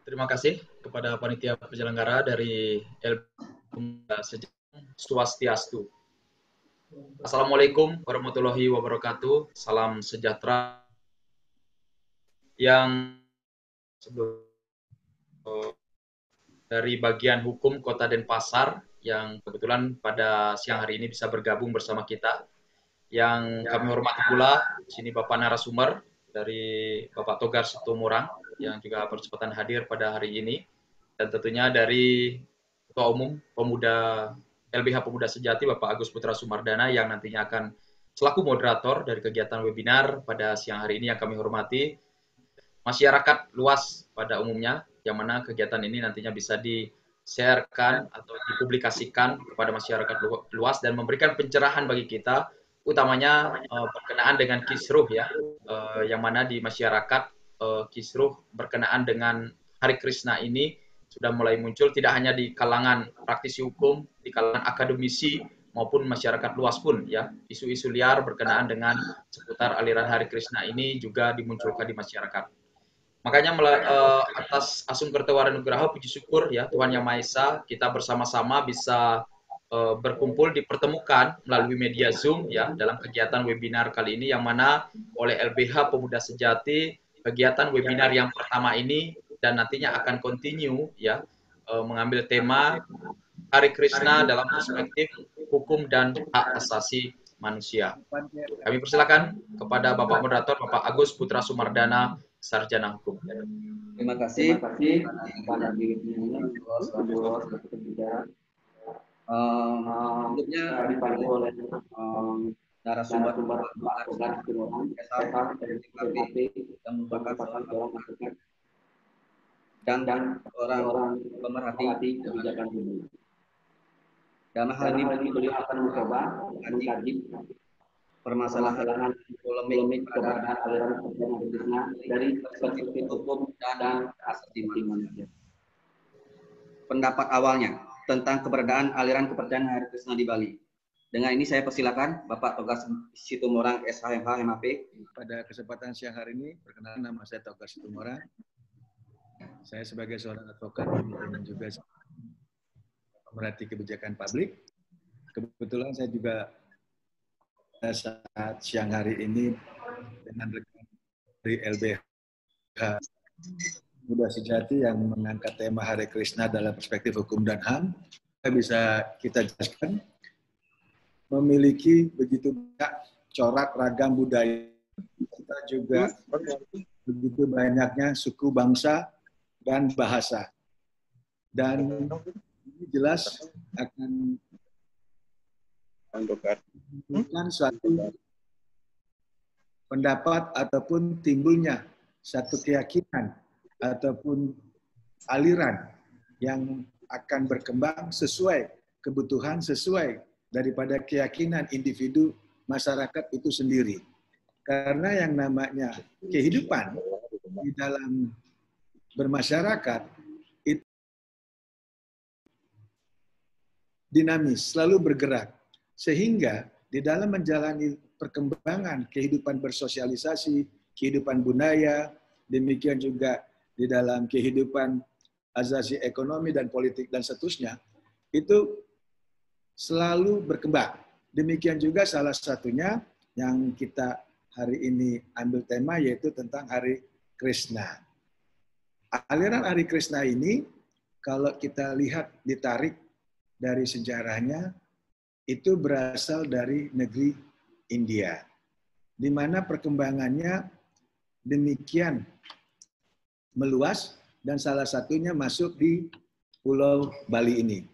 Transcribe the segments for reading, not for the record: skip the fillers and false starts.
terima kasih kepada panitia penyelenggara dari LBH Swastiastu. Assalamualaikum warahmatullahi wabarakatuh. Salam sejahtera yang dari bagian hukum Kota Denpasar yang kebetulan pada siang hari ini bisa bergabung bersama kita. Yang kami hormati pula di sini Bapak narasumber dari Bapak Togar Situmorang yang juga berkesempatan hadir pada hari ini, dan tentunya dari Ketua Umum Pemuda LBH Pemuda Sejati Bapak Agus Putra Sumardana yang nantinya akan selaku moderator dari kegiatan webinar pada siang hari ini yang kami hormati, masyarakat luas pada umumnya, yang mana kegiatan ini nantinya bisa di-sharekan atau dipublikasikan kepada masyarakat luas dan memberikan pencerahan bagi kita, utamanya berkenaan dengan kisruh ya, yang mana di masyarakat kisruh berkenaan dengan Hari Krishna ini sudah mulai muncul tidak hanya di kalangan praktisi hukum, di kalangan akademisi maupun masyarakat luas pun ya, isu-isu liar berkenaan dengan seputar aliran Hari Krishna ini juga dimunculkan di masyarakat. Makanya atas Asung Kertawara Nugraha, puji syukur ya Tuhan Yang Maha Esa, kita bersama-sama bisa berkumpul dipertemukan melalui media Zoom ya dalam kegiatan webinar kali ini yang mana oleh LBH Pemuda Sejati kegiatan webinar yang pertama ini dan nantinya akan continue ya mengambil tema Hari Krishna dalam perspektif hukum dan hak asasi manusia. Kami persilakan kepada Bapak Moderator Bapak Agus Putra Sumardana, Sarjana Hukum. Terima kasih kepada sebelumnya dipandu oleh narasumber yang merupakan dan orang pemerhati kebijakan ini. Dalam hal ini beliau akan mencoba mengkaji permasalahan polemik keberadaan aliran kebijakan dari perspektif hukum dan asasi manusia. Pendapat awalnya tentang keberadaan aliran kepercayaan Hari Krishna di Bali. Dengan ini saya persilakan Bapak Togar Situmorang SHMH MAP. Pada kesempatan siang hari ini, perkenalkan nama saya Togar Situmorang. Saya sebagai seorang advokat dan juga pemerhati kebijakan publik. Kebetulan saya juga saat siang hari ini dengan rekan dari LBH Pemuda Sejati yang mengangkat tema Hari Krishna dalam perspektif hukum dan HAM, bisa kita jelaskan memiliki begitu banyak corak ragam budaya. Kita juga begitu banyaknya suku bangsa dan bahasa. Dan ini jelas akan menunjukkan suatu pendapat ataupun timbulnya satu keyakinan ataupun aliran yang akan berkembang sesuai kebutuhan, sesuai daripada keyakinan individu masyarakat itu sendiri. Karena yang namanya kehidupan di dalam bermasyarakat itu dinamis, selalu bergerak. Sehingga di dalam menjalani perkembangan kehidupan bersosialisasi, kehidupan budaya, demikian juga di dalam kehidupan asasi ekonomi dan politik dan seterusnya, itu selalu berkembang. Demikian juga salah satunya yang kita hari ini ambil tema yaitu tentang Hari Krishna. Aliran Hari Krishna ini kalau kita lihat ditarik dari sejarahnya itu berasal dari negeri India, di mana perkembangannya demikian meluas dan salah satunya masuk di Pulau Bali ini.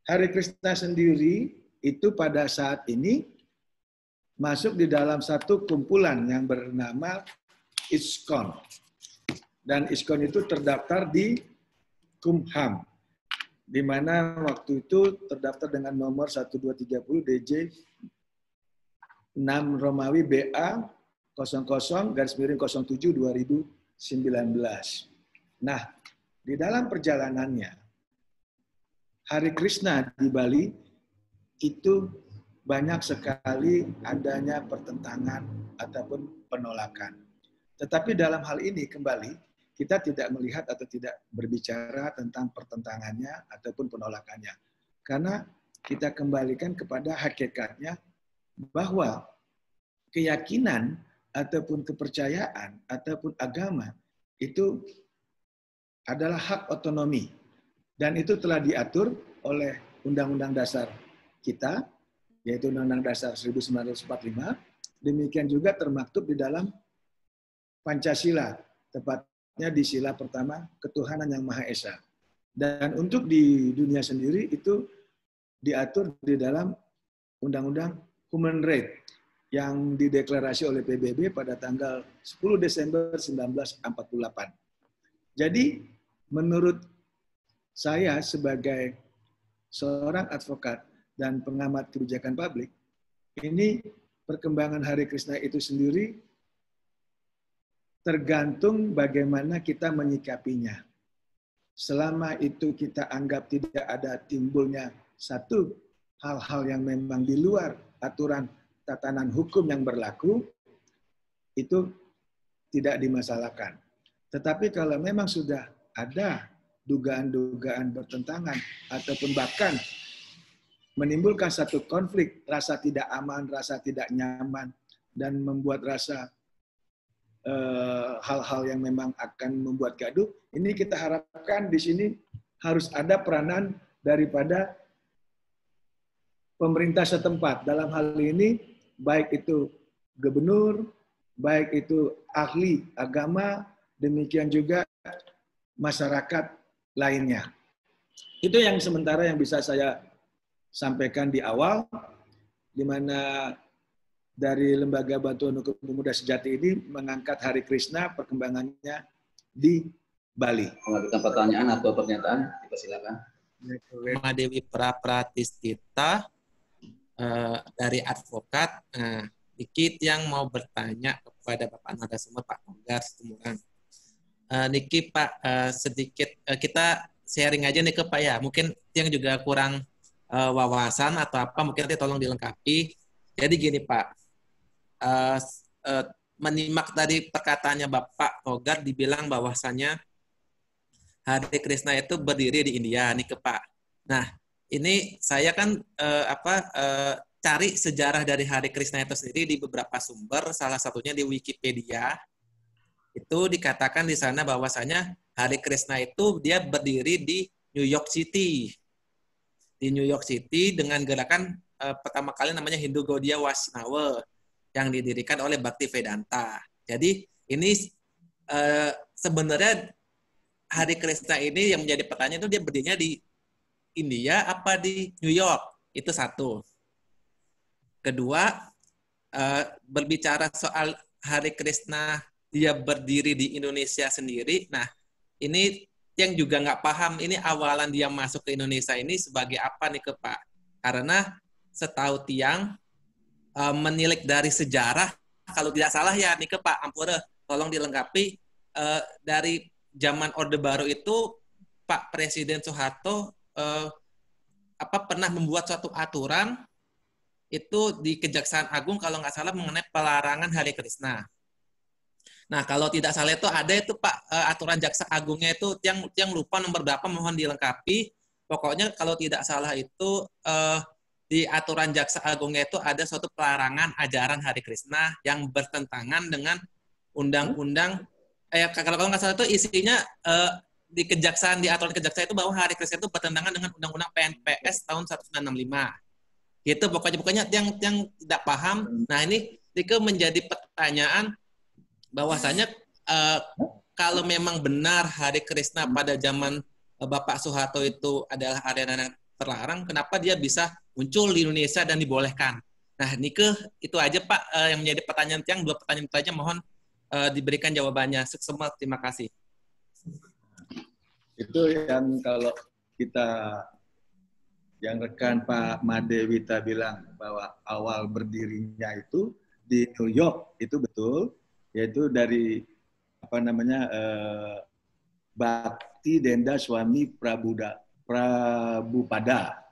Hari Krishna sendiri itu pada saat ini masuk di dalam satu kumpulan yang bernama ISKCON. Dan ISKCON itu terdaftar di Kumham, di mana waktu itu terdaftar dengan nomor 1230 DJ 6 Romawi BA 00-07 2019. Nah, di dalam perjalanannya, Hari Krishna di Bali itu banyak sekali adanya pertentangan ataupun penolakan. Tetapi dalam hal ini kembali, kita tidak melihat atau tidak berbicara tentang pertentangannya ataupun penolakannya. Karena kita kembalikan kepada hakikatnya bahwa keyakinan ataupun kepercayaan ataupun agama itu adalah hak otonomi. Dan itu telah diatur oleh Undang-Undang Dasar kita, yaitu Undang-Undang Dasar 1945. Demikian juga termaktub di dalam Pancasila, tepatnya di sila pertama, ketuhanan yang Maha Esa. Dan untuk di dunia sendiri itu diatur di dalam Undang-Undang Human Rights yang dideklarasi oleh PBB pada tanggal 10 Desember 1948. Jadi menurut saya sebagai seorang advokat dan pengamat kebijakan publik, ini perkembangan Hare Krishna itu sendiri tergantung bagaimana kita menyikapinya. Selama itu kita anggap tidak ada timbulnya satu hal-hal yang memang di luar aturan tatanan hukum yang berlaku, itu tidak dimasalahkan. Tetapi kalau memang sudah ada dugaan-dugaan bertentangan ataupun bahkan menimbulkan satu konflik, rasa tidak aman, rasa tidak nyaman, dan membuat rasa hal-hal yang memang akan membuat gaduh, ini kita harapkan di sini harus ada peranan daripada pemerintah setempat. Dalam hal ini, baik itu gubernur, baik itu ahli agama, demikian juga masyarakat lainnya. Itu yang sementara yang bisa saya sampaikan di awal, di mana dari Lembaga Bantuan Hukum Pemuda Sejati ini mengangkat Hare Krishna perkembangannya di Bali. Mengajukan pertanyaan atau pernyataan, silakan. Madewi Prapratistita dari advokat. Dikit yang mau bertanya kepada Bapak narasumber Pak Togar Situmorang. Niki Pak, sedikit kita sharing aja nih ke Pak ya. Mungkin yang juga kurang wawasan atau apa, mungkin nanti tolong dilengkapi. Jadi gini Pak, menyimak dari perkataannya Bapak Togar dibilang bahwasannya Hare Krishna itu berdiri di India nih ke Pak. Nah, ini saya kan cari sejarah dari Hare Krishna itu sendiri di beberapa sumber, salah satunya di Wikipedia. Itu dikatakan di sana bahwasanya Hare Krishna itu dia berdiri di New York City. Di New York City dengan gerakan pertama kali namanya Hindu Gaudiya Vaishnava yang didirikan oleh Bhaktivedanta. Jadi ini sebenarnya Hare Krishna ini yang menjadi pertanyaan itu dia berdirinya di India apa di New York? Itu satu. Kedua, berbicara soal Hare Krishna dia berdiri di Indonesia sendiri. Nah, ini yang juga nggak paham, ini awalan dia masuk ke Indonesia ini sebagai apa nih ke Pak? Karena setahu tiang, menilik dari sejarah, kalau tidak salah ya nih ke Pak Ampura, tolong dilengkapi, dari zaman Orde Baru itu Pak Presiden Soeharto pernah membuat suatu aturan itu di Kejaksaan Agung kalau nggak salah mengenai pelarangan Hare Krishna. Nah kalau tidak salah itu ada itu Pak aturan Jaksa Agungnya itu yang lupa nomor berapa, mohon dilengkapi. Pokoknya kalau tidak salah itu di aturan Jaksa Agungnya itu ada suatu pelarangan ajaran Hare Krishna yang bertentangan dengan undang-undang kalau nggak salah itu isinya di kejaksaan, di aturan kejaksaan itu bahwa Hare Krishna itu bertentangan dengan undang-undang PNPS tahun 1965. Gitu pokoknya yang tidak paham. Nah ini menjadi pertanyaan bahwasanya kalau memang benar Hare Krishna pada zaman Bapak Soeharto itu adalah aliran yang terlarang, kenapa dia bisa muncul di Indonesia dan dibolehkan? Nah Nike itu aja Pak yang menjadi pertanyaan tiang, dua pertanyaan itu aja, mohon diberikan jawabannya. Semua terima kasih. Itu yang kalau kita yang rekan Pak Madewita bilang bahwa awal berdirinya itu di New York, itu betul, yaitu dari Bhakti Denda Swami Prabhupada.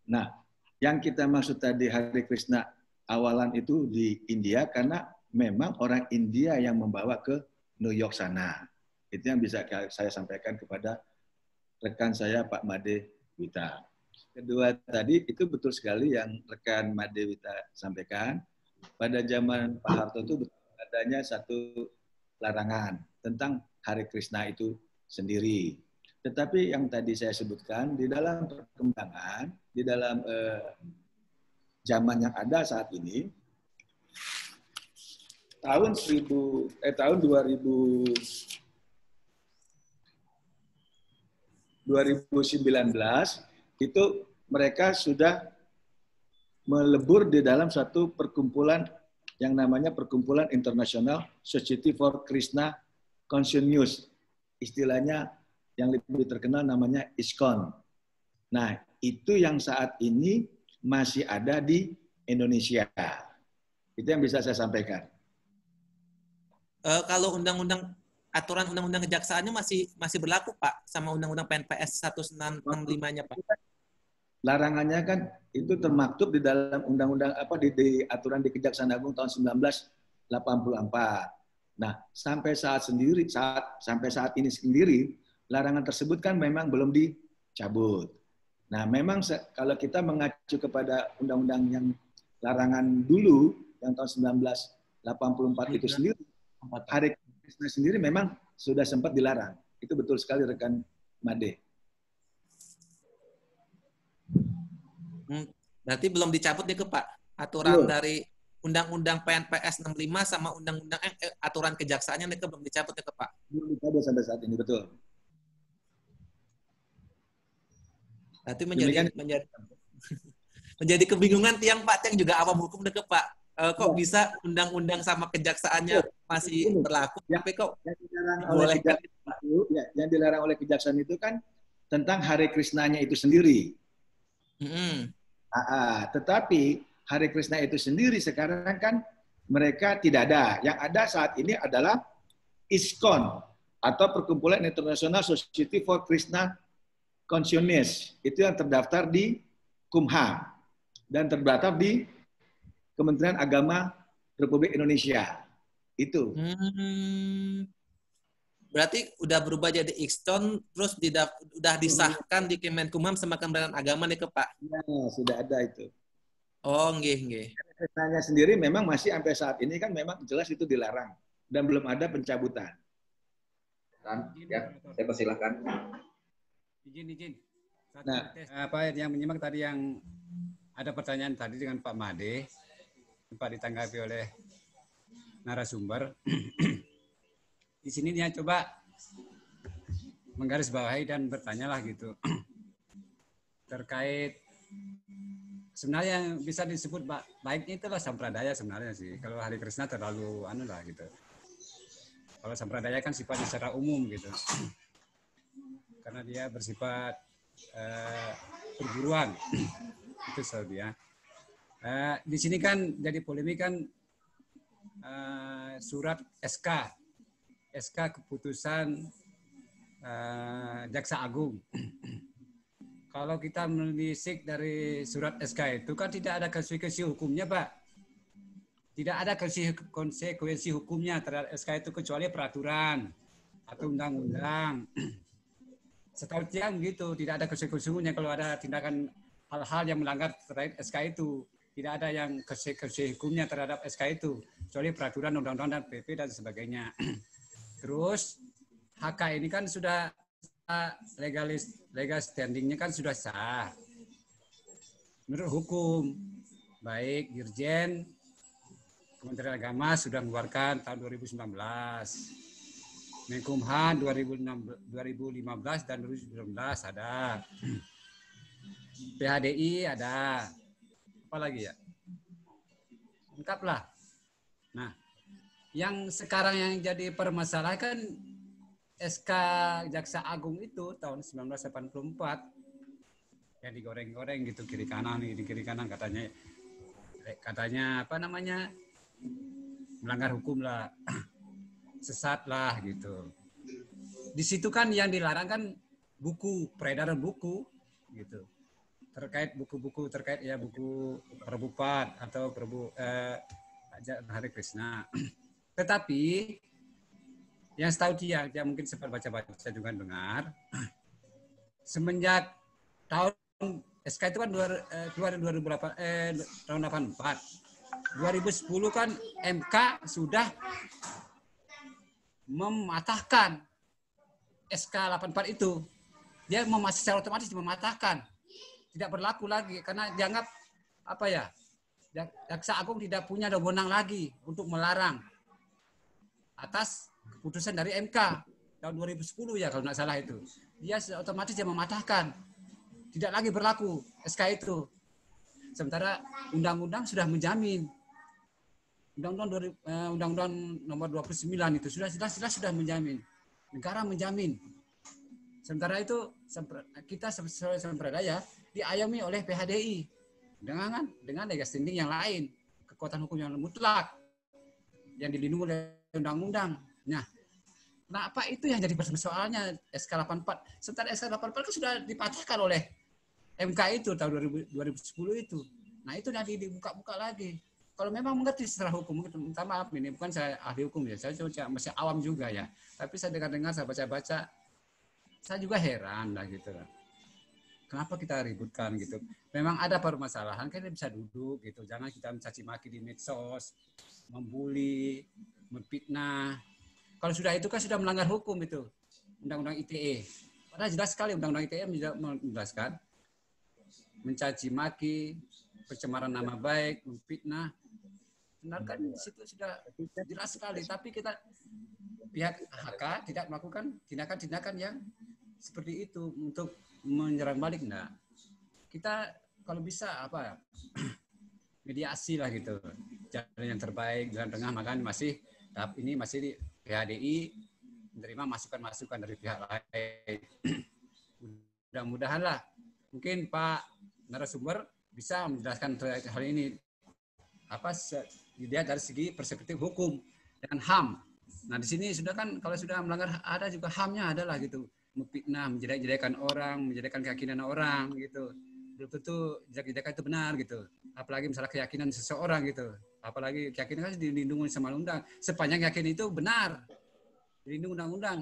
Nah, yang kita maksud tadi Hare Krishna awalan itu di India karena memang orang India yang membawa ke New York sana. Itu yang bisa saya sampaikan kepada rekan saya Pak Made Wita. Kedua tadi itu betul sekali yang rekan Made Wita sampaikan. Pada zaman Pak Harto itu adanya satu larangan tentang Hare Krishna itu sendiri. Tetapi yang tadi saya sebutkan di dalam perkembangan, di dalam zaman yang ada saat ini, tahun 2019 itu mereka sudah melebur di dalam satu perkumpulan yang namanya Perkumpulan Internasional Society for Krishna Consciousness. Istilahnya yang lebih terkenal namanya ISKCON. Nah, itu yang saat ini masih ada di Indonesia. Itu yang bisa saya sampaikan. Kalau aturan undang-undang kejaksaannya masih berlaku, Pak, sama undang-undang PNPS 1665-nya, Pak? Larangannya kan itu termaktub di dalam undang-undang di aturan di Kejaksaan Agung tahun 1984. Nah, sampai saat ini sendiri larangan tersebut kan memang belum dicabut. Nah, memang kalau kita mengacu kepada undang-undang yang larangan dulu yang tahun 1984 itu sendiri, Hare Krishna sendiri memang sudah sempat dilarang. Itu betul sekali rekan Made. Berarti belum dicabut nih ke Pak aturan dari Undang-Undang PNPS 65 sama Undang-Undang aturan kejaksaannya nih belum dicabut ya ke Pak? Belum dicabut sampai saat ini, betul. Berarti menjadi kebingungan tiang Pak, tiang juga awam hukum nih ke Pak. Kok bisa undang-undang sama kejaksaannya masih berlaku, tapi kok dibolehkan? Yang dilarang oleh kejaksaan itu kan tentang Hare Krishnanya itu sendiri. Tetapi Hare Krishna itu sendiri sekarang kan mereka tidak ada. Yang ada saat ini adalah ISKCON atau Perkumpulan Internasional Society for Krishna Consciousness. Itu yang terdaftar di Kumham dan terdaftar di Kementerian Agama Republik Indonesia. Itu. Berarti udah berubah jadi ISKCON, terus udah disahkan di Kemenkumham sama Kementerian Agama nih ke Pak? Ya, sudah ada itu. Oh, nggih. Krishnanya sendiri memang masih sampai saat ini kan memang jelas itu dilarang dan belum ada pencabutan. Ya, saya persilahkan. Izin. Apa yang menyimak tadi yang ada pertanyaan tadi dengan Pak Made, Pak ditanggapi oleh narasumber. Di sini dia coba menggarisbawahi dan bertanyalah gitu terkait sebenarnya yang bisa disebut baiknya itulah sampradaya sebenarnya sih. Kalau Hare Krishna terlalu gitu. Kalau sampradaya kan sifatnya secara umum gitu, karena dia bersifat perguruan itu selalu dia. Di sini kan jadi polemik kan surat SK keputusan Jaksa Agung. Kalau kita menelisik dari surat SK itu kan tidak ada konsekuensi hukumnya, Pak. Tidak ada konsekuensi hukumnya terhadap SK itu kecuali peraturan atau undang-undang. Setahu tiang gitu, tidak ada konsekuensi hukumnya kalau ada tindakan hal-hal yang melanggar terkait SK itu. Tidak ada yang konsekuensi hukumnya terhadap SK itu, kecuali peraturan, undang-undang, dan PP dan sebagainya. Terus HK ini kan sudah legal standingnya kan sudah sah. Menurut hukum, baik Dirjen Kementerian Agama sudah mengeluarkan tahun 2019, Menkumham 2015 dan 2019 ada, PHDI ada, apa lagi ya? Lengkap lah. Nah, yang sekarang yang jadi permasalahan kan SK Jaksa Agung itu tahun 1984 yang digoreng-goreng gitu kiri kanan katanya apa namanya melanggar hukum lah, sesat lah gitu. Di situ kan yang dilarang kan peredaran buku gitu, terkait buku-buku terkait ya buku Prabhupada atau Hare Krishna. Tetapi Yang tahu dia mungkin sempat baca-baca juga dengar. Semenjak tahun SK itu kan keluar 2008, tahun 84. 2010 kan MK sudah mematahkan SK 84 itu. Dia secara otomatis mematahkan. Tidak berlaku lagi karena dianggap apa ya? Jaksa Agung tidak punya wewenang lagi untuk melarang atas keputusan dari MK tahun 2010 ya kalau nggak salah itu. Dia otomatis dia mematahkan. Tidak lagi berlaku SK itu. Sementara undang-undang sudah menjamin. Undang-undang nomor 29 itu sudah jelas sudah menjamin. Negara menjamin. Sementara itu kita sebagai sembradaya diayomi oleh PHDI dengan legal standing yang lain, kekuatan hukum yang mutlak yang dilindungi oleh undang-undang. Nah, kenapa itu yang jadi persoalannya SK 84? Sementara SK 84 kan sudah dipatahkan oleh MK itu tahun 2010 itu. Nah, itu nanti dibuka-buka lagi. Kalau memang mengerti secara hukum, minta maaf ini bukan saya ahli hukum ya, saya masih awam juga ya. Tapi saya dengar-dengar, saya baca-baca, saya juga heran lah gitu. Kenapa kita ributkan gitu? Memang ada permasalahan, kita bisa duduk gitu. Jangan kita mencaci maki di medsos, membuli, memfitnah. Kalau sudah itu kan sudah melanggar hukum itu, Undang-Undang ITE. Padahal jelas sekali Undang-Undang ITE menjelaskan mencaci maki, pencemaran nama baik, memfitnah. Benar kan di situ sudah jelas sekali. Tapi kita pihak HK tidak melakukan tindakan-tindakan yang seperti itu untuk menyerang balik. Nah, kita kalau bisa apa mediasi lah gitu, jalan yang terbaik, jalan tengah. Makanya tahap ini masih di PHDI menerima masukan-masukan dari pihak lain. Mudah-mudahan lah mungkin Pak narasumber bisa menjelaskan hal ini apa dilihat dari segi perspektif hukum dan HAM. Nah di sini sudah kan kalau sudah melanggar ada juga HAM-nya adalah gitu, memfitnah, menjelek-jelekan orang, menjelekan keyakinan orang gitu. Belum tentu jelek-jelekan itu benar gitu. Apalagi misalnya keyakinan seseorang gitu. Apalagi keyakinan kan dilindungi sama undang. Sepanjang keyakinan itu benar, dilindungi undang-undang.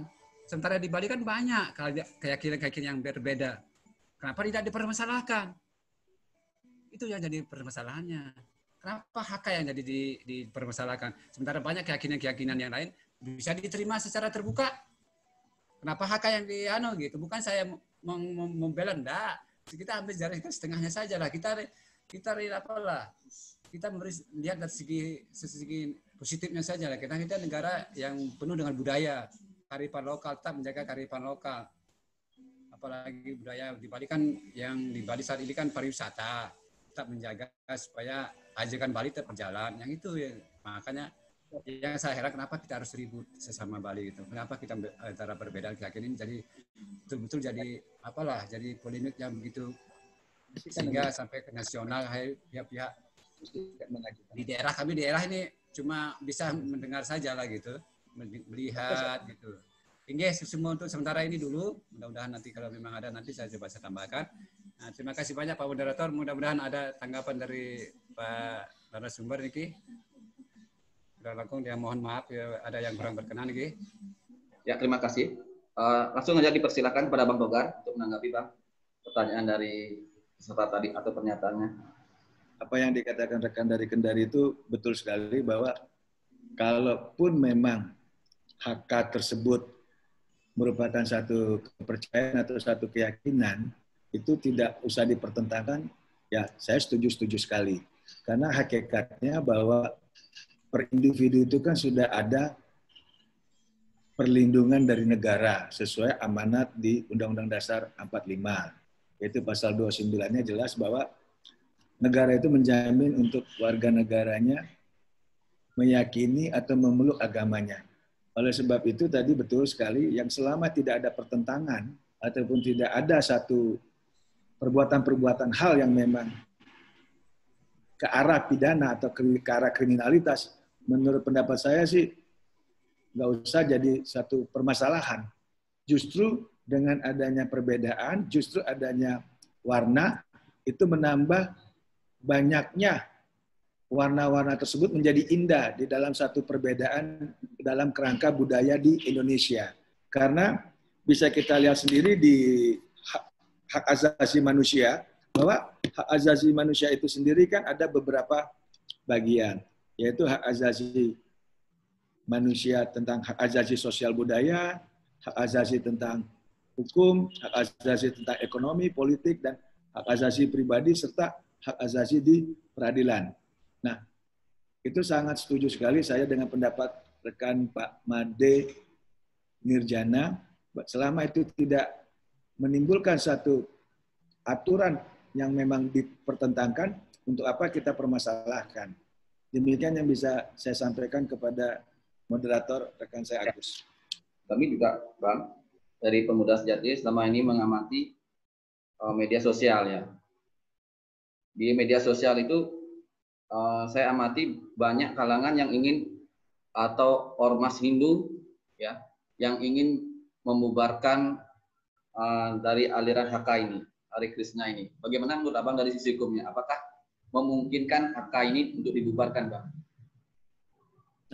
Sementara di Bali kan banyak keyakinan yang berbeda. Kenapa tidak dipermasalahkan? Itu yang jadi permasalahannya. Kenapa HK yang jadi dipermasalahkan? Sementara banyak keyakinan-keyakinan yang lain bisa diterima secara terbuka. Kenapa HK yang gitu? Bukan saya membela, enggak. Kita ambil jarak setengahnya saja lah. Kita apalah. Kita lihat dari segi positifnya saja lah. Kita negara yang penuh dengan budaya, kearifan lokal, tetap menjaga kearifan lokal. Apalagi budaya di Bali kan yang di Bali saat ini kan pariwisata, tetap menjaga supaya ajakan Bali tetap berjalan. Yang itu ya, makanya yang saya heran kenapa kita harus ribut sesama Bali gitu. Kenapa kita antara perbedaan keyakinan jadi betul-betul jadi apalah, jadi polemik yang begitu sehingga sampai ke nasional. Pihak-pihak di daerah, kami di daerah ini cuma bisa mendengar saja lah gitu, melihat gitu. Hingga semua untuk sementara ini dulu, mudah-mudahan nanti kalau memang ada nanti saya coba tambahkan. Nah, terima kasih banyak Pak Moderator, mudah-mudahan ada tanggapan dari Pak narasumber niki. Sudah langsung dia mohon maaf ya ada yang kurang berkenan niki. Ya, terima kasih. Langsung aja dipersilakan kepada Bang Togar untuk menanggapi Bang pertanyaan dari peserta tadi atau pernyataannya. Apa yang dikatakan rekan dari Kendari itu betul sekali, bahwa kalaupun memang HK tersebut merupakan satu kepercayaan atau satu keyakinan, itu tidak usah dipertentangkan. Ya, saya setuju sekali. Karena hakikatnya bahwa per individu itu kan sudah ada perlindungan dari negara sesuai amanat di Undang-Undang Dasar 45. Yaitu pasal 29-nya jelas bahwa negara itu menjamin untuk warga negaranya meyakini atau memeluk agamanya. Oleh sebab itu tadi betul sekali, yang selama tidak ada pertentangan ataupun tidak ada satu perbuatan-perbuatan hal yang memang ke arah pidana atau ke arah kriminalitas, menurut pendapat saya sih nggak usah jadi satu permasalahan. Justru dengan adanya perbedaan, justru adanya warna, itu menambah banyaknya warna-warna tersebut menjadi indah di dalam satu perbedaan dalam kerangka budaya di Indonesia. Karena bisa kita lihat sendiri di hak asasi manusia, bahwa hak asasi manusia itu sendiri kan ada beberapa bagian, yaitu hak asasi manusia tentang hak asasi sosial budaya, hak asasi tentang hukum, hak asasi tentang ekonomi, politik, dan hak asasi pribadi, serta hak asasi di peradilan. Nah, itu sangat setuju sekali saya dengan pendapat rekan Pak Made Nirjana, selama itu tidak menimbulkan satu aturan yang memang dipertentangkan, untuk apa kita permasalahkan. Demikian yang bisa saya sampaikan kepada moderator rekan saya Agus. Kami juga, Bang, dari Pemuda Sejati selama ini mengamati media sosial ya. Di media sosial itu saya amati banyak kalangan yang ingin, atau ormas Hindu ya, yang ingin membubarkan dari aliran HK ini, Hare Krishna ini. Bagaimana menurut Abang dari sisi hukumnya? Apakah memungkinkan HK ini untuk dibubarkan, Bang?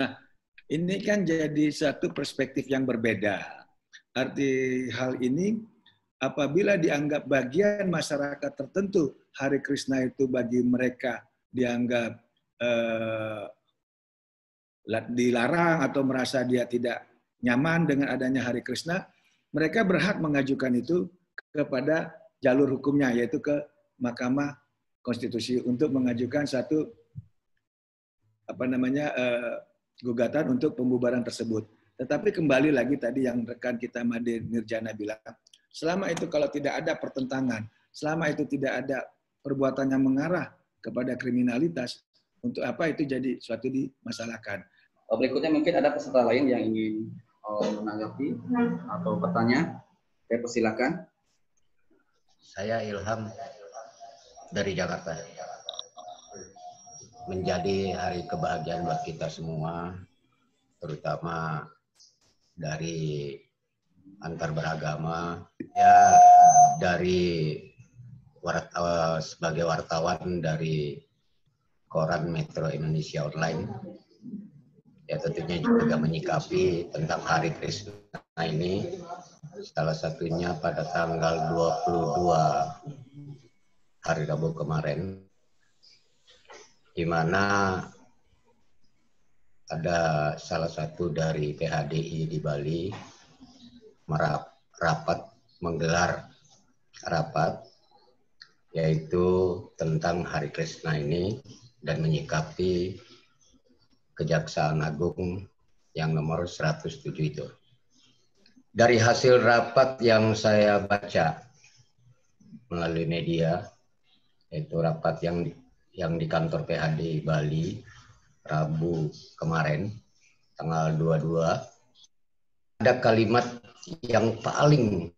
Nah, ini kan jadi satu perspektif yang berbeda. Arti hal ini, apabila dianggap bagian masyarakat tertentu, Hare Krishna itu bagi mereka dianggap dilarang atau merasa dia tidak nyaman dengan adanya Hare Krishna, mereka berhak mengajukan itu kepada jalur hukumnya, yaitu ke Mahkamah Konstitusi untuk mengajukan satu gugatan untuk pembubaran tersebut. Tetapi kembali lagi tadi yang rekan kita Made Nirjana bilang, selama itu kalau tidak ada pertentangan, selama itu tidak ada perbuatan yang mengarah kepada kriminalitas, untuk apa itu jadi suatu dimasalahkan. Berikutnya mungkin ada peserta lain yang ingin menanggapi atau bertanya. Saya persilakan. Saya Ilham dari Jakarta. Menjadi hari kebahagiaan buat kita semua, terutama dari antar beragama. Ya, dari sebagai wartawan dari Koran Metro Indonesia Online, ya tentunya juga menyikapi tentang Hare Krishna ini, salah satunya pada tanggal 22 hari Rabu kemarin, di mana ada salah satu dari PHDI di Bali menggelar rapat, yaitu tentang Hare Krishna ini dan menyikapi Kejaksaan Agung yang nomor 107 itu. Dari hasil rapat yang saya baca melalui media, yaitu rapat yang di kantor PHD Bali Rabu kemarin tanggal 22, ada kalimat yang paling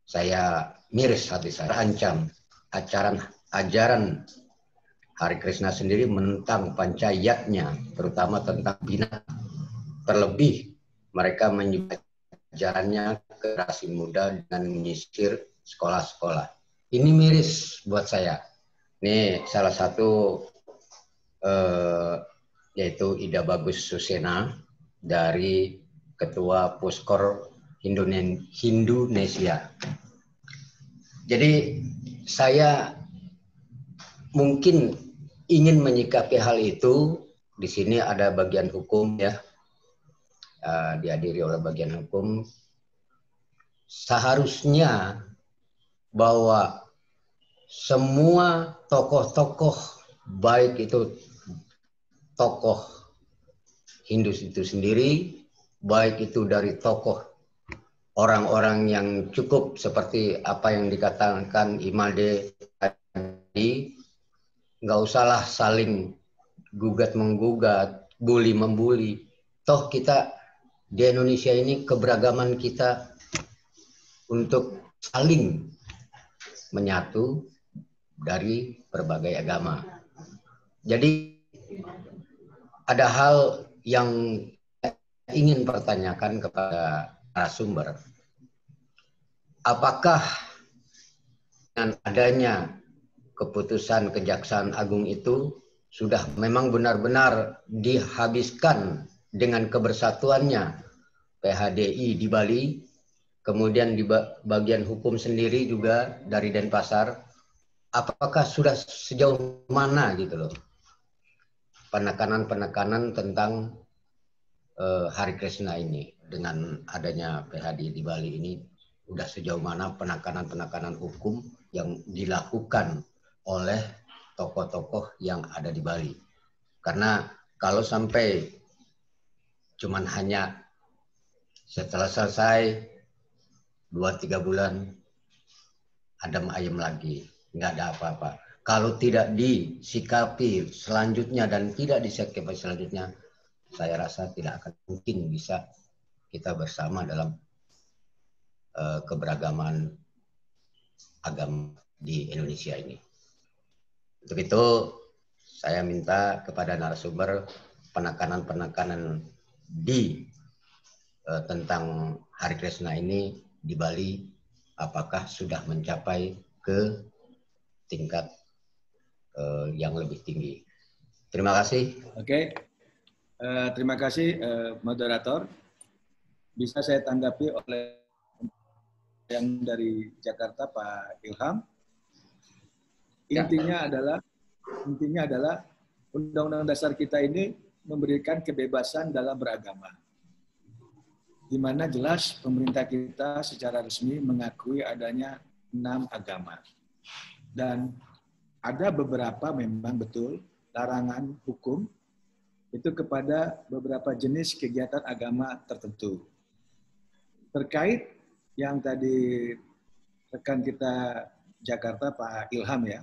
saya miris hati saya, ancam ajaran Hare Krishna sendiri menentang pancayatnya, terutama tentang binatang. Terlebih mereka menyebut ajarannya ke generasi muda dengan menyisir sekolah-sekolah. Ini miris buat saya. Ini salah satu yaitu Ida Bagus Susena dari Ketua Puskor Hindunesia. Jadi saya mungkin ingin menyikapi hal itu. Di sini ada bagian hukum ya, dihadiri oleh bagian hukum. Seharusnya bahwa semua tokoh-tokoh, baik itu tokoh Hindu itu sendiri, baik itu dari tokoh orang-orang yang cukup seperti apa yang dikatakan Imade tadi, nggak usahlah saling gugat-menggugat, bully-membuli. Toh kita di Indonesia ini keberagaman kita untuk saling menyatu dari berbagai agama. Jadi ada hal yang ingin pertanyakan kepada narasumber. Apakah dengan adanya keputusan Kejaksaan Agung itu sudah memang benar-benar dihabiskan dengan kebersatuannya PHDI di Bali, kemudian di bagian hukum sendiri juga dari Denpasar, apakah sudah sejauh mana gitu loh penekanan-penekanan tentang Hari Krishna ini dengan adanya PHDI di Bali ini, sudah sejauh mana penekanan-penekanan hukum yang dilakukan oleh tokoh-tokoh yang ada di Bali. Karena kalau sampai cuman hanya setelah selesai 2-3 bulan adem ayem lagi, nggak ada apa-apa. Kalau tidak disikapi selanjutnya dan tidak disikapi selanjutnya, saya rasa tidak akan mungkin bisa kita bersama dalam keberagaman agama di Indonesia ini. Untuk itu, saya minta kepada narasumber penekanan-penekanan di tentang Hari Krishna ini di Bali, apakah sudah mencapai ke tingkat yang lebih tinggi. Terima kasih. Oke, terima kasih moderator. Bisa saya tanggapi oleh yang dari Jakarta, Pak Ilham. Intinya adalah Undang-Undang Dasar kita ini memberikan kebebasan dalam beragama, di mana jelas pemerintah kita secara resmi mengakui adanya 6 agama. Dan ada beberapa memang betul larangan hukum itu kepada beberapa jenis kegiatan agama tertentu. Terkait yang tadi rekan kita Jakarta, Pak Ilham ya,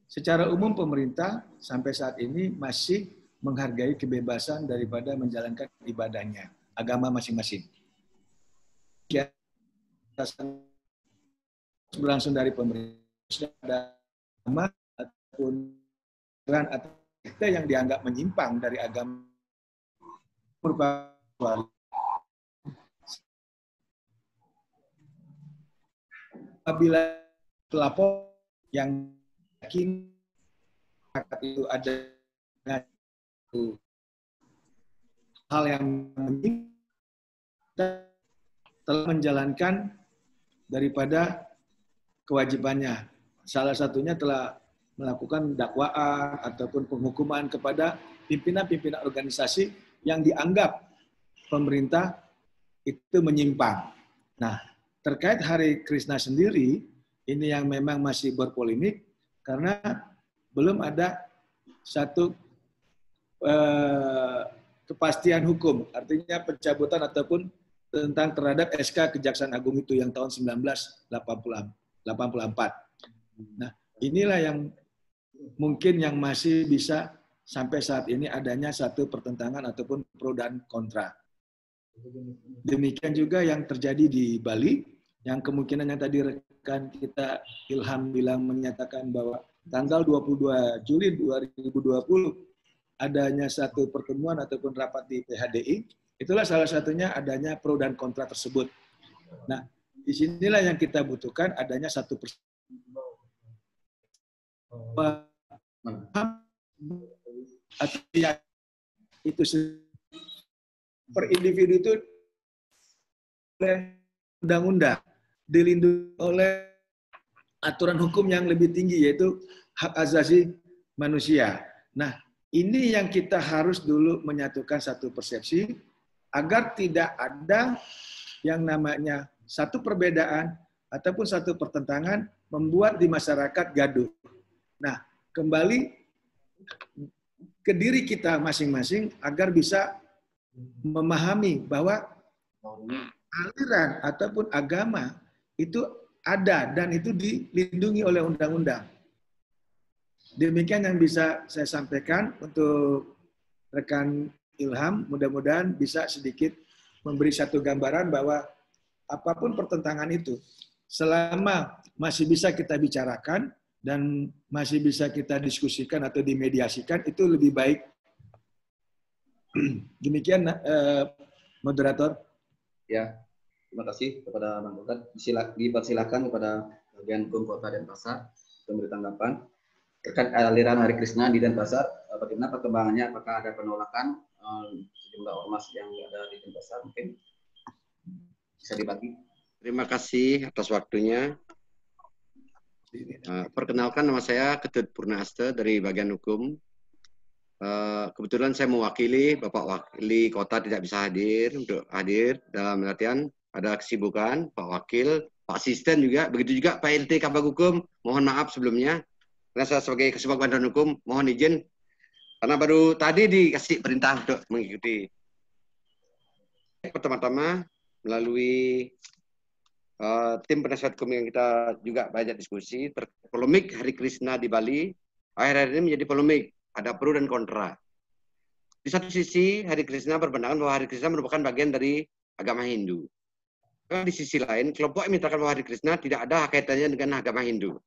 secara umum pemerintah sampai saat ini masih menghargai kebebasan daripada menjalankan ibadahnya, agama masing-masing. Berlangsung dari pemerintah ada agama ataupun atau kita yang dianggap menyimpang dari agama merupakan apabila pelapor yang yakin itu ada hal yang telah menjalankan daripada kewajibannya. Salah satunya telah melakukan dakwaan ataupun penghukuman kepada pimpinan-pimpinan organisasi yang dianggap pemerintah itu menyimpang. Nah, terkait Hari Krishna sendiri, ini yang memang masih berpolemik karena belum ada satu kepastian hukum, artinya pencabutan ataupun tentang terhadap SK Kejaksaan Agung itu yang tahun 1984. Nah, inilah yang mungkin yang masih bisa sampai saat ini adanya satu pertentangan ataupun pro dan kontra. Demikian juga yang terjadi di Bali, yang kemungkinan yang tadi rekan kita Ilham bilang menyatakan bahwa tanggal 22 Juli 2020 adanya satu pertemuan ataupun rapat di PHDI, itulah salah satunya adanya pro dan kontra tersebut. Nah, disinilah yang kita butuhkan adanya satu itu per individu itu oleh undang-undang dilindungi oleh aturan hukum yang lebih tinggi yaitu hak asasi manusia. Nah, ini yang kita harus dulu menyatukan satu persepsi agar tidak ada yang namanya satu perbedaan ataupun satu pertentangan membuat di masyarakat gaduh. Nah, kembali ke diri kita masing-masing agar bisa memahami bahwa aliran ataupun agama itu ada dan itu dilindungi oleh undang-undang. Demikian yang bisa saya sampaikan untuk rekan Ilham. Mudah-mudahan bisa sedikit memberi satu gambaran bahwa apapun pertentangan itu, selama masih bisa kita bicarakan dan masih bisa kita diskusikan atau dimediasikan, itu lebih baik. Demikian, moderator. Ya, terima kasih kepada Bang Ustaz. Dipersilakan kepada bagian hukum Kota Denpasar untuk memberi tanggapan. terkait aliran Hare Krishna di Denpasar, bagaimana perkembangannya? Apakah ada penolakan sejumlah ormas yang ada di Denpasar? Mungkin bisa dibagi. Terima kasih atas waktunya. Perkenalkan, nama saya Ketut Purnaasta dari bagian hukum. Kebetulan saya mewakili, Bapak Wakili Kota tidak bisa hadir dalam latihan. Ada kesibukan, Pak Wakil, Pak Asisten juga, begitu juga Pak LT Kabag Hukum. Mohon maaf sebelumnya, karena saya sebagai Kasubag Bantuan Hukum, mohon izin, karena baru tadi dikasih perintah untuk mengikuti. Pertama-tama, melalui tim penasihat hukum yang kita juga banyak diskusi, polemik Hare Krishna di Bali, akhir-akhir ini menjadi polemik, ada pro dan kontra. Di satu sisi, Hare Krishna berpandangan bahwa Hare Krishna merupakan bagian dari agama Hindu. Di sisi lain, kelompok yang menyatakan bahwa Hare Krishna tidak ada kaitannya dengan agama Hindu.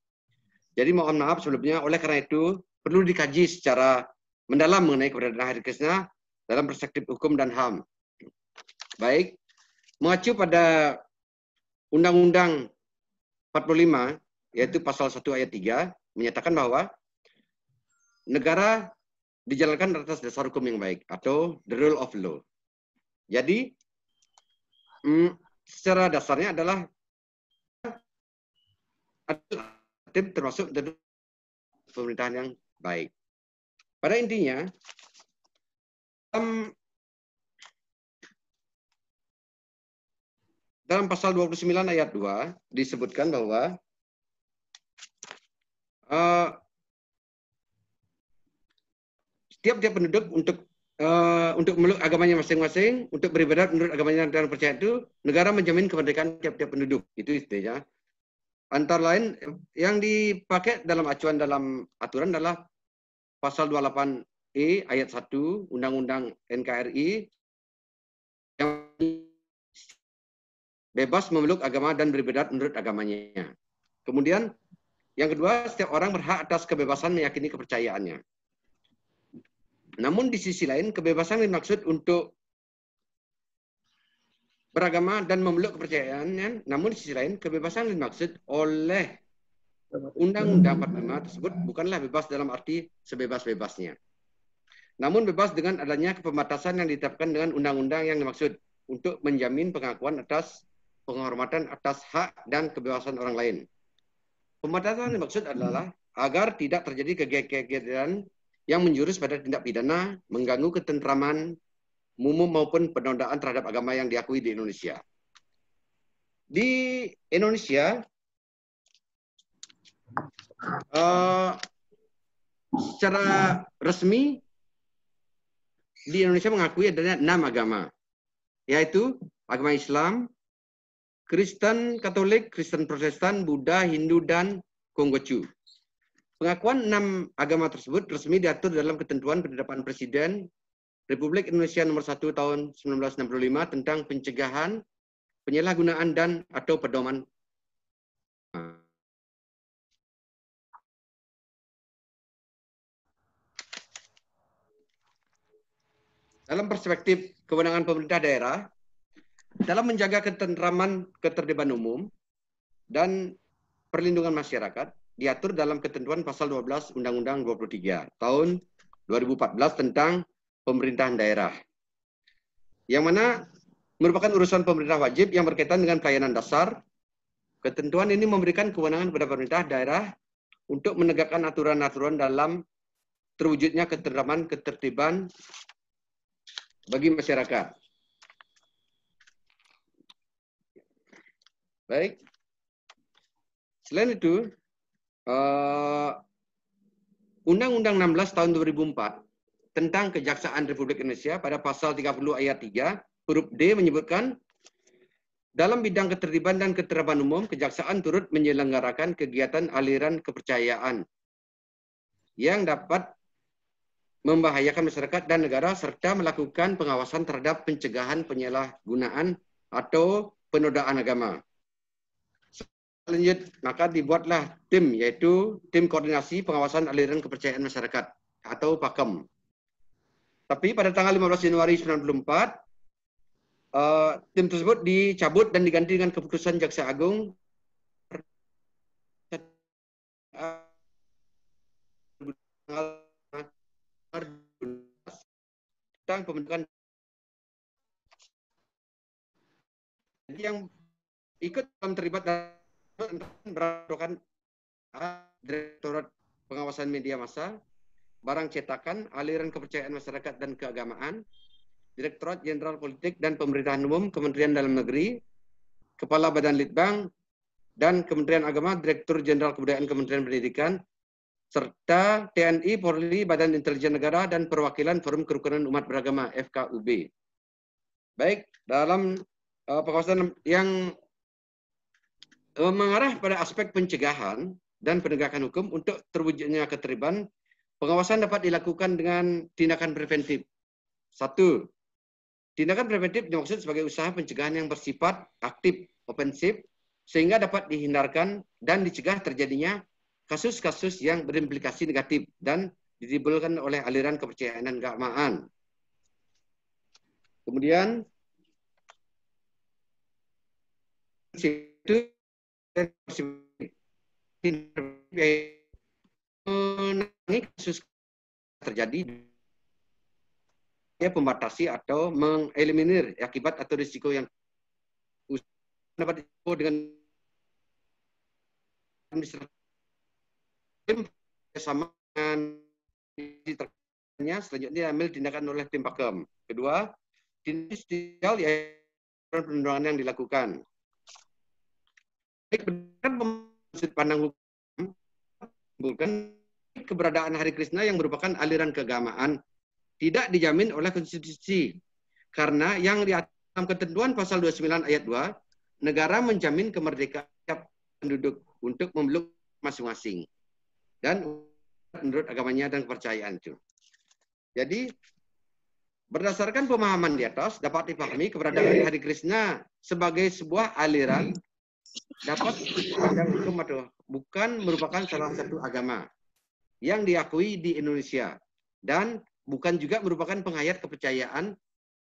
Jadi mohon maaf sebelumnya, oleh karena itu perlu dikaji secara mendalam mengenai keberadaan Hare Krishna dalam perspektif hukum dan HAM. Baik, mengacu pada Undang-Undang 45, yaitu pasal 1 ayat 3, menyatakan bahwa negara dijalankan atas dasar hukum yang baik, atau the rule of law. Jadi, secara dasarnya adalah termasuk pemerintahan yang baik. Pada intinya, dalam pasal 29 ayat 2 disebutkan bahwa setiap penduduk untuk memeluk agamanya masing-masing, untuk beribadat menurut agamanya dan percaya itu, negara menjamin kemerdekaan tiap-tiap penduduk. Itu istilahnya. Antara lain yang dipakai dalam acuan dalam aturan adalah pasal 28E ayat 1 Undang-Undang NKRI yang bebas memeluk agama dan beribadat menurut agamanya. Kemudian yang kedua, setiap orang berhak atas kebebasan meyakini kepercayaannya. Namun di sisi lain, kebebasan dimaksud untuk beragama dan memeluk kepercayaannya. Namun di sisi lain, kebebasan dimaksud oleh Undang-Undang 45 tersebut bukanlah bebas dalam arti sebebas-bebasnya. Namun bebas dengan adanya pembatasan yang ditetapkan dengan undang-undang yang dimaksud untuk menjamin pengakuan atas penghormatan atas hak dan kebebasan orang lain. Pembatasan yang dimaksud adalah agar tidak terjadi kegiatan yang menjurus pada tindak pidana, mengganggu ketentraman umum maupun penodaan terhadap agama yang diakui di Indonesia. Di Indonesia, secara resmi di Indonesia mengakui adanya 6 agama, yaitu agama Islam, Kristen Katolik, Kristen Protestan, Buddha, Hindu, dan Konghucu. Pengakuan 6 agama tersebut resmi diatur dalam Ketentuan Penetapan Presiden Republik Indonesia Nomor 1 Tahun 1965 tentang pencegahan, penyalahgunaan, dan atau pedoman. Dalam perspektif kewenangan pemerintah daerah, dalam menjaga ketentraman ketertiban umum dan perlindungan masyarakat, diatur dalam ketentuan pasal 12 Undang-Undang 23 tahun 2014 tentang pemerintahan daerah, yang mana merupakan urusan pemerintah wajib yang berkaitan dengan pelayanan dasar. Ketentuan ini memberikan kewenangan kepada pemerintah daerah untuk menegakkan aturan-aturan dalam terwujudnya ketentraman ketertiban bagi masyarakat. Baik. Selain itu, Undang-Undang 16 tahun 2004 tentang Kejaksaan Republik Indonesia pada pasal 30 ayat 3 huruf D menyebutkan, dalam bidang ketertiban dan ketertiban umum, Kejaksaan turut menyelenggarakan kegiatan aliran kepercayaan yang dapat membahayakan masyarakat dan negara serta melakukan pengawasan terhadap pencegahan penyalahgunaan atau penodaan agama. Selanjutnya, maka dibuatlah tim, yaitu Tim Koordinasi Pengawasan Aliran Kepercayaan Masyarakat atau PAKEM. Tapi pada tanggal 15 Januari 1994, tim tersebut dicabut dan diganti dengan keputusan Jaksa Agung tentang pembentukan. Jadi yang ikut dalam terlibat dalam berdasarkan Direktorat Pengawasan Media Massa, Barang Cetakan, Aliran Kepercayaan Masyarakat dan Keagamaan, Direktorat Jenderal Politik dan Pemerintahan Umum, Kementerian Dalam Negeri, Kepala Badan Litbang, dan Kementerian Agama, Direktur Jenderal Kebudayaan Kementerian Pendidikan, serta TNI, Polri, Badan Intelijen Negara, dan Perwakilan Forum Kerukunan Umat Beragama, FKUB. Baik, dalam pengawasan yang mengarah pada aspek pencegahan dan penegakan hukum untuk terwujudnya keterlibatan, pengawasan dapat dilakukan dengan tindakan preventif. 1. Tindakan preventif dimaksud sebagai usaha pencegahan yang bersifat aktif, ofensif, sehingga dapat dihindarkan dan dicegah terjadinya kasus-kasus yang berimplikasi negatif dan ditimbulkan oleh aliran kepercayaan dan keagamaan. Kemudian, itu menangani kasus terjadi, membatasi atau mengeliminir akibat atau risiko yang dapat dengan sama dengan selanjutnya ambil tindakan oleh tim Pakem. Kedua, tindakan sosial yaitu penundangan yang dilakukan. Sudut pandang hukum bukan keberadaan Hari Krishna yang merupakan aliran keagamaan tidak dijamin oleh konstitusi karena yang dalam ketentuan pasal 29 ayat 2 negara menjamin kemerdekaan penduduk untuk memeluk masing-masing dan menurut agamanya dan kepercayaan itu. Jadi berdasarkan pemahaman di atas dapat dipahami keberadaan Hari Krishna sebagai sebuah aliran dapat dipandang hukum atau bukan merupakan salah satu agama yang diakui di Indonesia dan bukan juga merupakan penghayat kepercayaan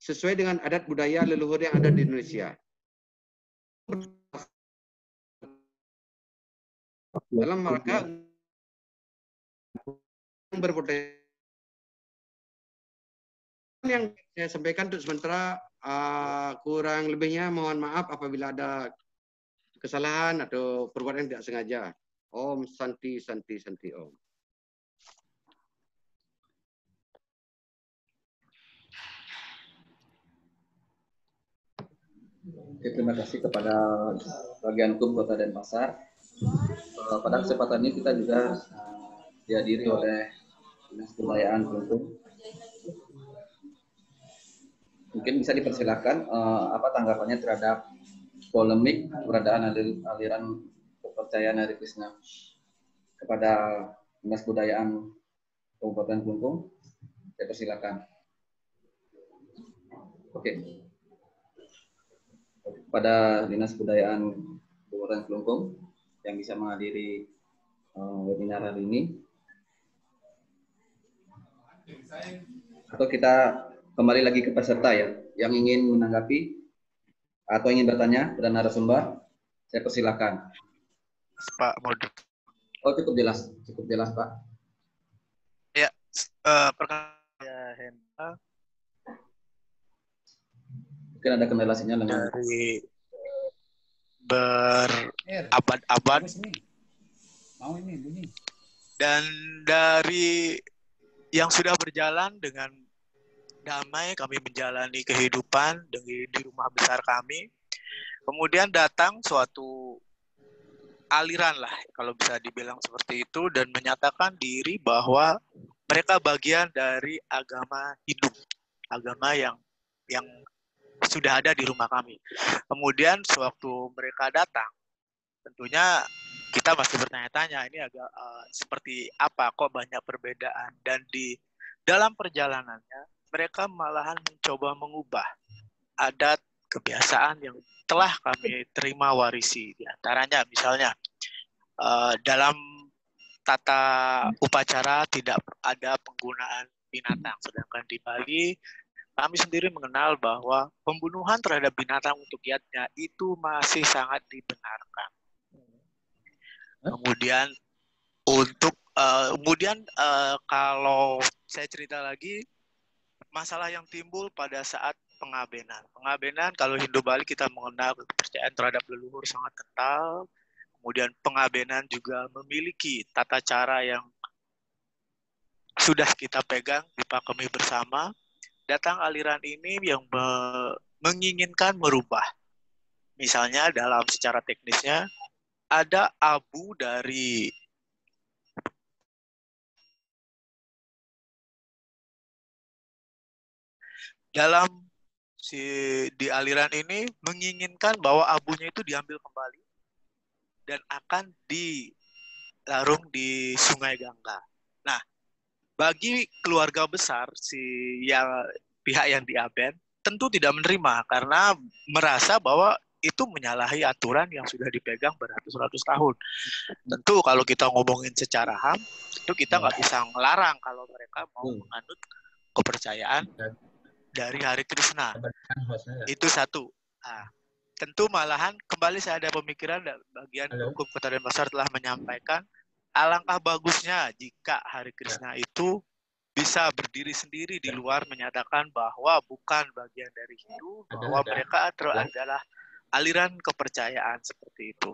sesuai dengan adat budaya leluhur yang ada di Indonesia. Dalam rangka berpotensi yang saya sampaikan untuk sementara kurang lebihnya mohon maaf apabila ada kesalahan atau perbuatan yang tidak sengaja. Om Santi Santi Santi Om. Oke, terima kasih kepada bagian hukum Kota Denpasar. Pada kesempatan ini kita juga dihadiri oleh Dinas Kebudayaan Kelungkung. Mungkin bisa dipersilakan apa tanggapannya terhadap polemik keberadaan aliran kepercayaan Hari Krishna kepada Dinas Kebudayaan Kabupaten Kelungkung. Saya persilakan. Oke. Pada Dinas Kebudayaan Kabupaten Kelungkung yang bisa menghadiri webinar hari ini. Atau kita kembali lagi ke peserta ya, yang ingin menanggapi atau ingin bertanya pada narasumber, saya persilakan. Pak Mod. Oh, cukup jelas Pak. Ya, perkenalkan ya Hendra. Mungkin ada korelasinya dengan dari berabad-abad dan dari yang sudah berjalan dengan damai kami menjalani kehidupan di rumah besar kami. Kemudian datang suatu aliran lah kalau bisa dibilang seperti itu dan menyatakan diri bahwa mereka bagian dari agama hidup, agama yang sudah ada di rumah kami. Kemudian sewaktu mereka datang, tentunya kita masih bertanya-tanya ini agak seperti apa kok banyak perbedaan dan di dalam perjalanannya mereka malahan mencoba mengubah adat kebiasaan yang telah kami terima warisi. Di antaranya misalnya dalam tata upacara tidak ada penggunaan binatang, sedangkan di Bali kami sendiri mengenal bahwa pembunuhan terhadap binatang untuk yatnya itu masih sangat dibenarkan. Kemudian untuk Kemudian kalau saya cerita lagi, masalah yang timbul pada saat pengabenan. Pengabenan kalau Hindu Bali kita mengenal kepercayaan terhadap leluhur sangat kental. Kemudian pengabenan juga memiliki tata cara yang sudah kita pegang, dipakami bersama. Datang aliran ini yang menginginkan merubah. Misalnya dalam secara teknisnya, ada abu dari dalam di aliran ini menginginkan bahwa abunya itu diambil kembali dan akan dilarung di Sungai Gangga. Nah, bagi keluarga besar pihak yang diaben tentu tidak menerima karena merasa bahwa itu menyalahi aturan yang sudah dipegang beratus-ratus tahun. Tentu kalau kita ngomongin secara HAM, itu kita nggak bisa ngelarang kalau mereka mau menganut kepercayaan dari Hare Krishna. Itu satu. Nah, tentu malahan kembali saya ada pemikiran bagian hukum Kota Denpasar telah menyampaikan alangkah bagusnya jika Hare Krishna itu bisa berdiri sendiri di luar menyatakan bahwa bukan bagian dari Hindu, bahwa mereka adalah aliran kepercayaan seperti itu.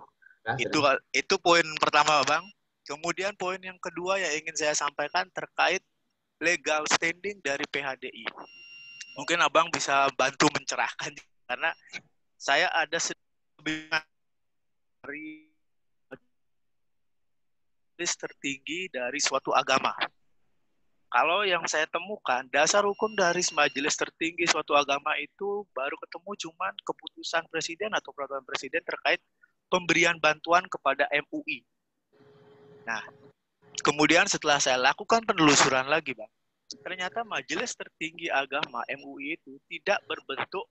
Itu poin pertama, Bang. Kemudian poin yang kedua yang ingin saya sampaikan terkait legal standing dari PHDI. Mungkin Abang bisa bantu mencerahkan karena saya ada dari majelis tertinggi dari suatu agama. Kalau yang saya temukan, dasar hukum dari majelis tertinggi suatu agama itu baru ketemu cuman keputusan presiden atau peraturan presiden terkait pemberian bantuan kepada MUI. Nah, kemudian setelah saya lakukan penelusuran lagi, Bang, ternyata majelis tertinggi agama MUI itu tidak berbentuk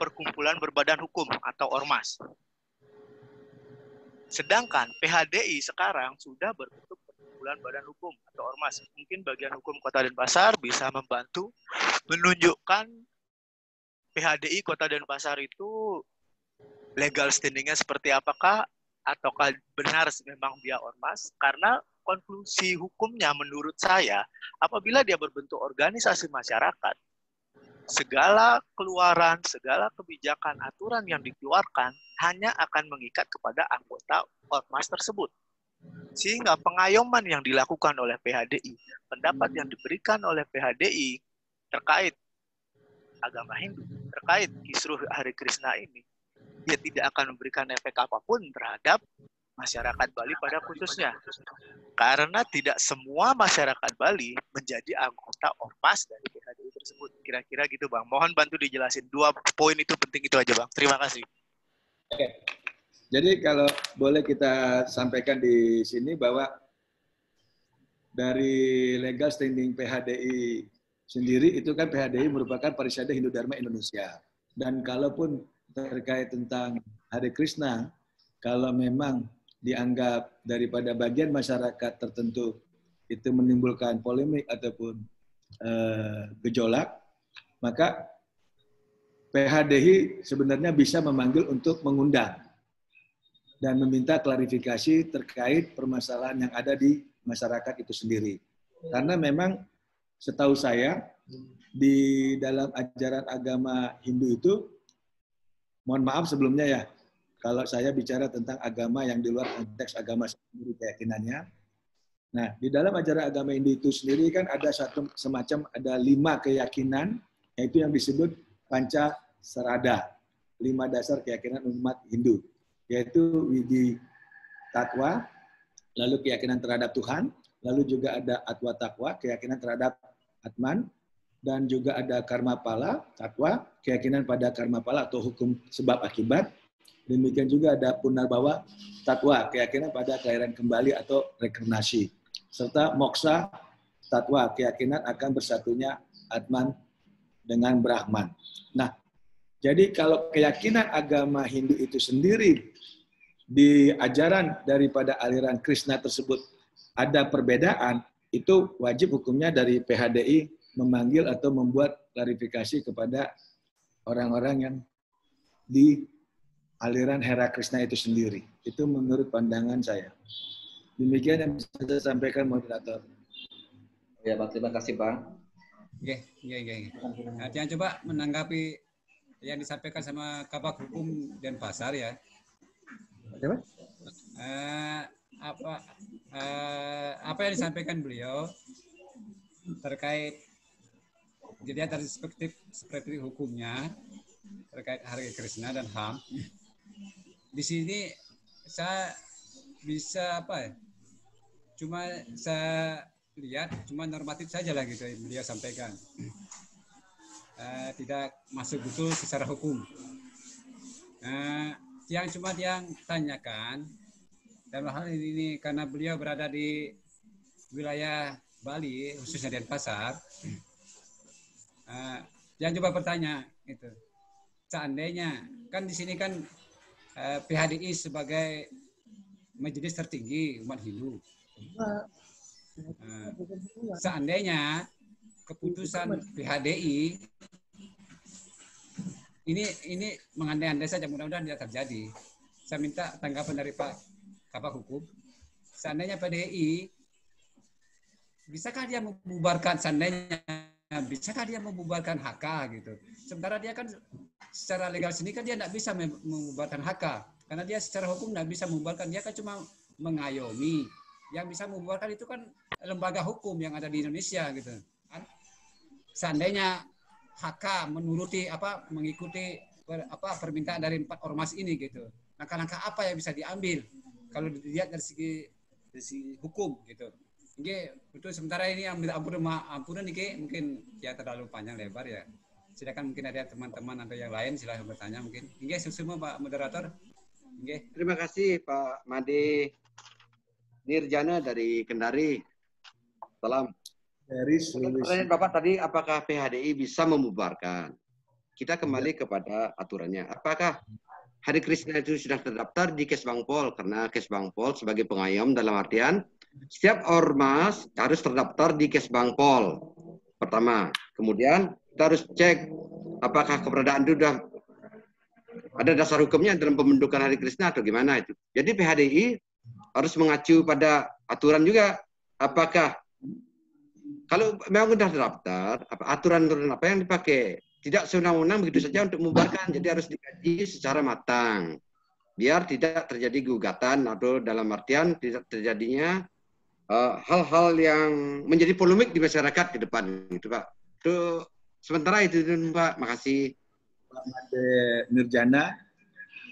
perkumpulan berbadan hukum atau ormas. Sedangkan PHDI sekarang sudah berbentuk perkumpulan badan hukum atau ormas. Mungkin bagian hukum Kota Denpasar bisa membantu menunjukkan PHDI Kota Denpasar itu legal standing-nya seperti apakah, ataukah benar memang dia ormas. Karena konklusi hukumnya menurut saya, apabila dia berbentuk organisasi masyarakat, segala keluaran, segala kebijakan, aturan yang dikeluarkan hanya akan mengikat kepada anggota ormas tersebut. Sehingga pengayoman yang dilakukan oleh PHDI, pendapat yang diberikan oleh PHDI terkait agama Hindu, terkait kisruh Hare Krishna ini, dia tidak akan memberikan efek apapun terhadap masyarakat Bali pada khususnya. Karena tidak semua masyarakat Bali menjadi anggota ormas dari PHDI tersebut. Kira-kira gitu, Bang. Mohon bantu dijelasin. 2 poin itu penting itu aja, Bang. Terima kasih. Oke. Jadi kalau boleh kita sampaikan di sini bahwa dari legal standing PHDI sendiri, itu kan PHDI merupakan Parisada Hindu Dharma Indonesia. Dan kalaupun terkait tentang Hare Krishna, kalau memang dianggap daripada bagian masyarakat tertentu itu menimbulkan polemik ataupun gejolak, maka PHDI sebenarnya bisa memanggil untuk mengundang dan meminta klarifikasi terkait permasalahan yang ada di masyarakat itu sendiri. Karena memang setahu saya di dalam ajaran agama Hindu itu, mohon maaf sebelumnya ya, kalau saya bicara tentang agama yang di luar konteks agama sendiri keyakinannya. Nah, di dalam ajaran agama Hindu itu sendiri kan ada ada 5 keyakinan, yaitu yang disebut Panca Sarada, 5 dasar keyakinan umat Hindu, yaitu Widi Tatwa, lalu keyakinan terhadap Tuhan, lalu juga ada Atwa Takwa, keyakinan terhadap Atman, dan juga ada Karma Pala, Tatwa, keyakinan pada Karma Pala atau hukum sebab akibat. Demikian juga ada Punarbawa Tatwa, keyakinan pada kelahiran kembali atau reinkarnasi. Serta Moksa Tatwa, keyakinan akan bersatunya Atman dengan Brahman. Nah, jadi kalau keyakinan agama Hindu itu sendiri di ajaran daripada aliran Krishna tersebut ada perbedaan, itu wajib hukumnya dari PHDI memanggil atau membuat klarifikasi kepada orang-orang yang di aliran Hare Krishna itu sendiri. Itu menurut pandangan saya. Demikian yang bisa saya sampaikan, moderator. Ya, Pak, terima kasih, Bang. Oke. Artinya coba menanggapi yang disampaikan sama Kabak Hukum Denpasar ya. Apa? Apa yang disampaikan beliau terkait jadi dari perspektif hukumnya terkait Hare Krishna dan HAM. Di sini saya bisa cuma saya lihat cuma normatif saja lah gitu yang beliau sampaikan. Tidak masuk betul secara hukum. Yang tanyakan dalam hal ini karena beliau berada di wilayah Bali, khususnya Denpasar, yang coba bertanya itu, seandainya kan di sini kan PHDI sebagai majelis tertinggi umat Hindu, seandainya keputusan PHDI ini mengandai-andai saja, mudah-mudahan tidak terjadi. Saya minta tanggapan dari Pak Kabak Hukum. Seandainya PHDI, bisakah dia membubarkan HK gitu? Sementara dia kan secara legal sendiri kan dia tidak bisa membubarkan HK, karena dia secara hukum tidak bisa membubarkan, dia kan cuma mengayomi. Yang bisa membubarkan itu kan lembaga hukum yang ada di Indonesia gitu. Seandainya HK mengikuti permintaan dari 4 ormas ini gitu. Langkah-langkah apa yang bisa diambil kalau dilihat dari segi hukum gitu. Oke, betul sementara ini ampunan nih mungkin ya terlalu panjang lebar ya. Silakan mungkin ada teman-teman atau yang lain silahkan bertanya mungkin. Oke, semua Pak Moderator. Oke. Terima kasih Pak Made Nirjana dari Kendari. Salam. Pertanyaan Bapak tadi, apakah PHDI bisa membubarkan? Kita kembali kepada aturannya. Apakah Hare Krishna itu sudah terdaftar di Kesbangpol? Karena Kesbangpol sebagai pengayom dalam artian setiap ormas harus terdaftar di Kesbangpol. Pertama. Kemudian kita harus cek apakah keberadaan itu sudah ada dasar hukumnya dalam pembentukan Hare Krishna atau gimana itu. Jadi PHDI harus mengacu pada aturan juga. Apakah kalau memang sudah terdaftar, aturan-aturan apa yang dipakai? Tidak sewenang-wenang begitu saja untuk membubarkan, jadi harus dikaji secara matang. Biar tidak terjadi gugatan atau dalam artian tidak terjadinya hal-hal yang menjadi polemik di masyarakat ke depan. Gitu, Pak. Itu sementara itu, Pak. Makasih. Pak Made Nirjana,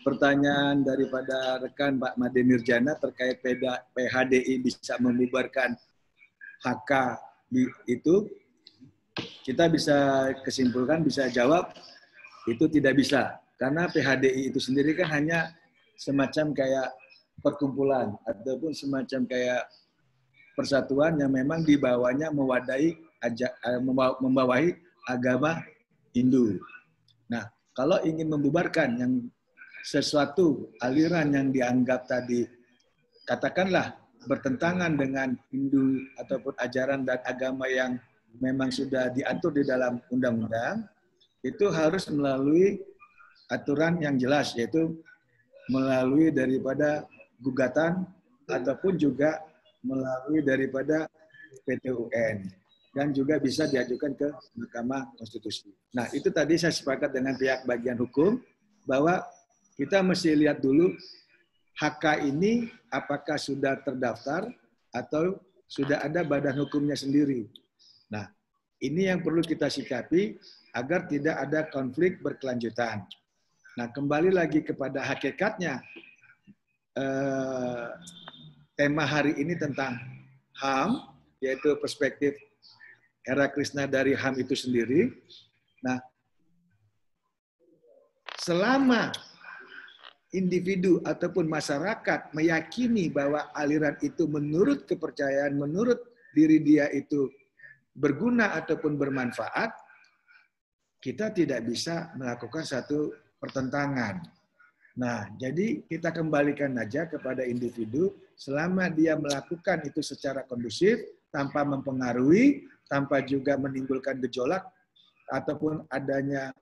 pertanyaan daripada rekan Pak Made Nirjana terkait PHDI bisa membubarkan HK itu, kita bisa kesimpulkan, bisa jawab, itu tidak bisa. Karena PHDI itu sendiri kan hanya semacam kayak perkumpulan, ataupun semacam kayak persatuan yang memang di bawahnya membawahi agama Hindu. Nah, kalau ingin membubarkan yang sesuatu aliran yang dianggap tadi, katakanlah bertentangan dengan Hindu ataupun ajaran dan agama yang memang sudah diatur di dalam undang-undang, itu harus melalui aturan yang jelas, yaitu melalui daripada gugatan ataupun juga melalui daripada PT UN, dan juga bisa diajukan ke Mahkamah Konstitusi. Nah, itu tadi saya sepakat dengan pihak bagian hukum bahwa kita mesti lihat dulu HK ini apakah sudah terdaftar atau sudah ada badan hukumnya sendiri. Nah, ini yang perlu kita sikapi agar tidak ada konflik berkelanjutan. Nah, kembali lagi kepada hakikatnya, tema hari ini tentang HAM, yaitu perspektif Hare Krishna dari HAM itu sendiri. Nah, selama individu ataupun masyarakat meyakini bahwa aliran itu menurut kepercayaan, menurut diri dia itu berguna ataupun bermanfaat, kita tidak bisa melakukan satu pertentangan. Nah, jadi kita kembalikan aja kepada individu, selama dia melakukan itu secara kondusif, tanpa mempengaruhi, tanpa juga menimbulkan gejolak, ataupun adanya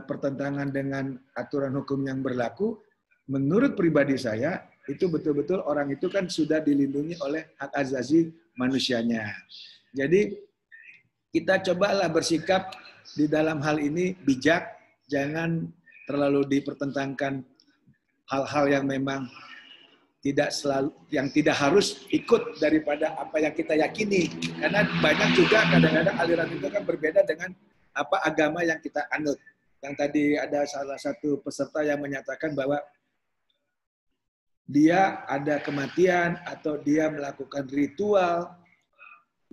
pertentangan dengan aturan hukum yang berlaku, menurut pribadi saya, itu betul-betul orang itu kan sudah dilindungi oleh hak asasi manusianya. Jadi kita cobalah bersikap di dalam hal ini bijak, jangan terlalu dipertentangkan hal-hal yang memang tidak selalu, yang tidak harus ikut daripada apa yang kita yakini. Karena banyak juga kadang-kadang aliran itu kan berbeda dengan apa agama yang kita anut. Yang tadi ada salah satu peserta yang menyatakan bahwa dia ada kematian atau dia melakukan ritual,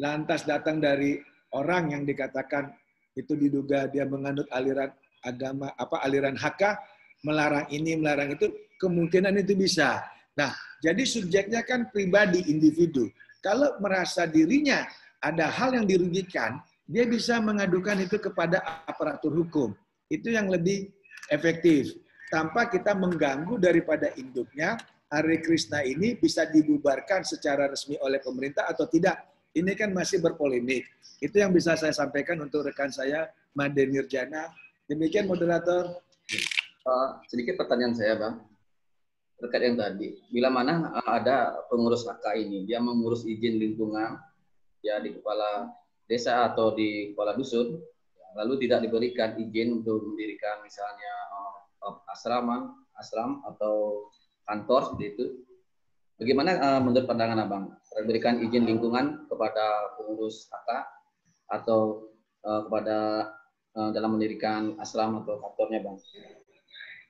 lantas datang dari orang yang dikatakan itu diduga dia menganut aliran agama, aliran HK, melarang ini, melarang itu, kemungkinan itu bisa. Nah, jadi subjeknya kan pribadi, individu. Kalau merasa dirinya ada hal yang dirugikan, dia bisa mengadukan itu kepada aparatur hukum. Itu yang lebih efektif. Tanpa kita mengganggu daripada induknya, Hare Krishna ini bisa dibubarkan secara resmi oleh pemerintah atau tidak. Ini kan masih berpolemik. Itu yang bisa saya sampaikan untuk rekan saya, Made Nirjana. Demikian moderator. Sedikit pertanyaan saya, Bang. Terkait yang tadi. Bila mana ada pengurus HK ini, dia mengurus izin lingkungan, ya di kepala desa atau di kepala dusun, lalu tidak diberikan izin untuk mendirikan misalnya asram atau kantor seperti itu. Bagaimana menurut pandangan Abang? Berikan izin lingkungan kepada pengurus HK atau kepada dalam mendirikan asram atau kantornya, Bang?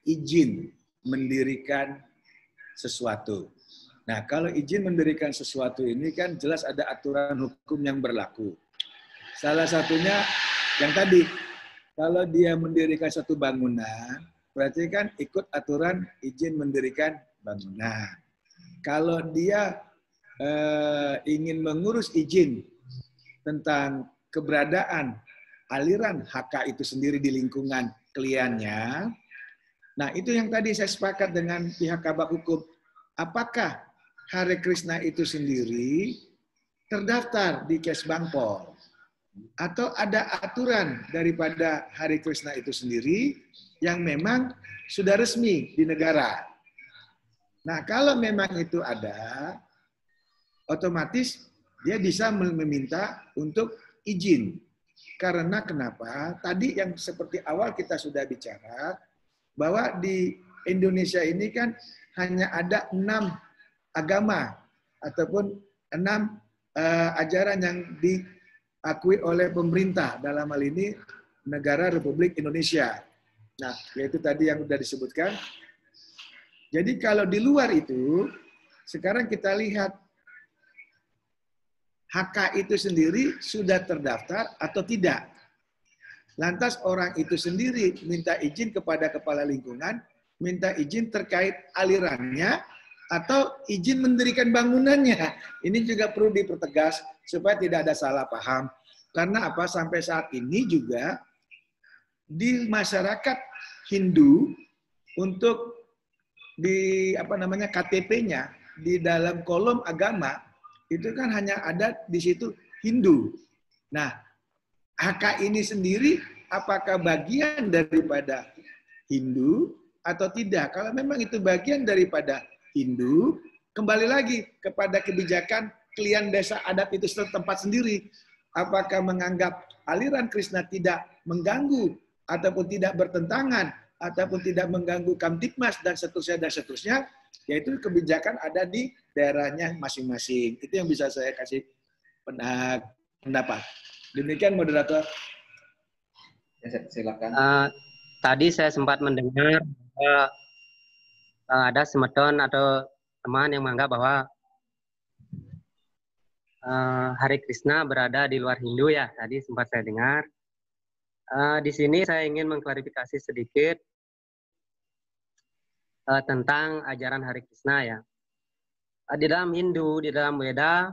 Izin mendirikan sesuatu. Nah, kalau izin mendirikan sesuatu ini kan jelas ada aturan hukum yang berlaku. Salah satunya yang tadi, kalau dia mendirikan satu bangunan, berarti kan ikut aturan izin mendirikan bangunan. Kalau dia ingin mengurus izin tentang keberadaan aliran HK itu sendiri di lingkungan kliennya, nah itu yang tadi saya sepakat dengan pihak kabak hukum. Apakah Hare Krishna itu sendiri terdaftar di Kesbangpol? Atau ada aturan daripada Hare Krishna itu sendiri yang memang sudah resmi di negara? Nah, kalau memang itu ada, otomatis dia bisa meminta untuk izin. Karena kenapa? Tadi yang seperti awal kita sudah bicara, bahwa di Indonesia ini kan hanya ada 6 agama ataupun 6 ajaran yang diakui oleh pemerintah, dalam hal ini negara Republik Indonesia. Nah, yaitu tadi yang sudah disebutkan. Jadi kalau di luar itu, sekarang kita lihat HK itu sendiri sudah terdaftar atau tidak. Lantas orang itu sendiri minta izin kepada kepala lingkungan, minta izin terkait alirannya, atau izin mendirikan bangunannya. Ini juga perlu dipertegas supaya tidak ada salah paham. Karena apa? Sampai saat ini juga di masyarakat Hindu untuk di KTP-nya di dalam kolom agama itu kan hanya ada di situ Hindu. Nah, HK ini sendiri apakah bagian daripada Hindu atau tidak? Kalau memang itu bagian daripada Hindu, kembali lagi kepada kebijakan klien desa adat itu setempat sendiri. Apakah menganggap aliran Krishna tidak mengganggu ataupun tidak bertentangan ataupun tidak mengganggu Kamtipmas dan seterusnya, yaitu kebijakan ada di daerahnya masing-masing. Itu yang bisa saya kasih pendapat. Demikian moderator. Ya, silakan. Tadi saya sempat mendengar ada semeton atau teman yang menganggap bahwa Hare Krishna berada di luar Hindu ya. Tadi sempat saya dengar. Di sini saya ingin mengklarifikasi sedikit tentang ajaran Hare Krishna ya. Di dalam Hindu, di dalam Weda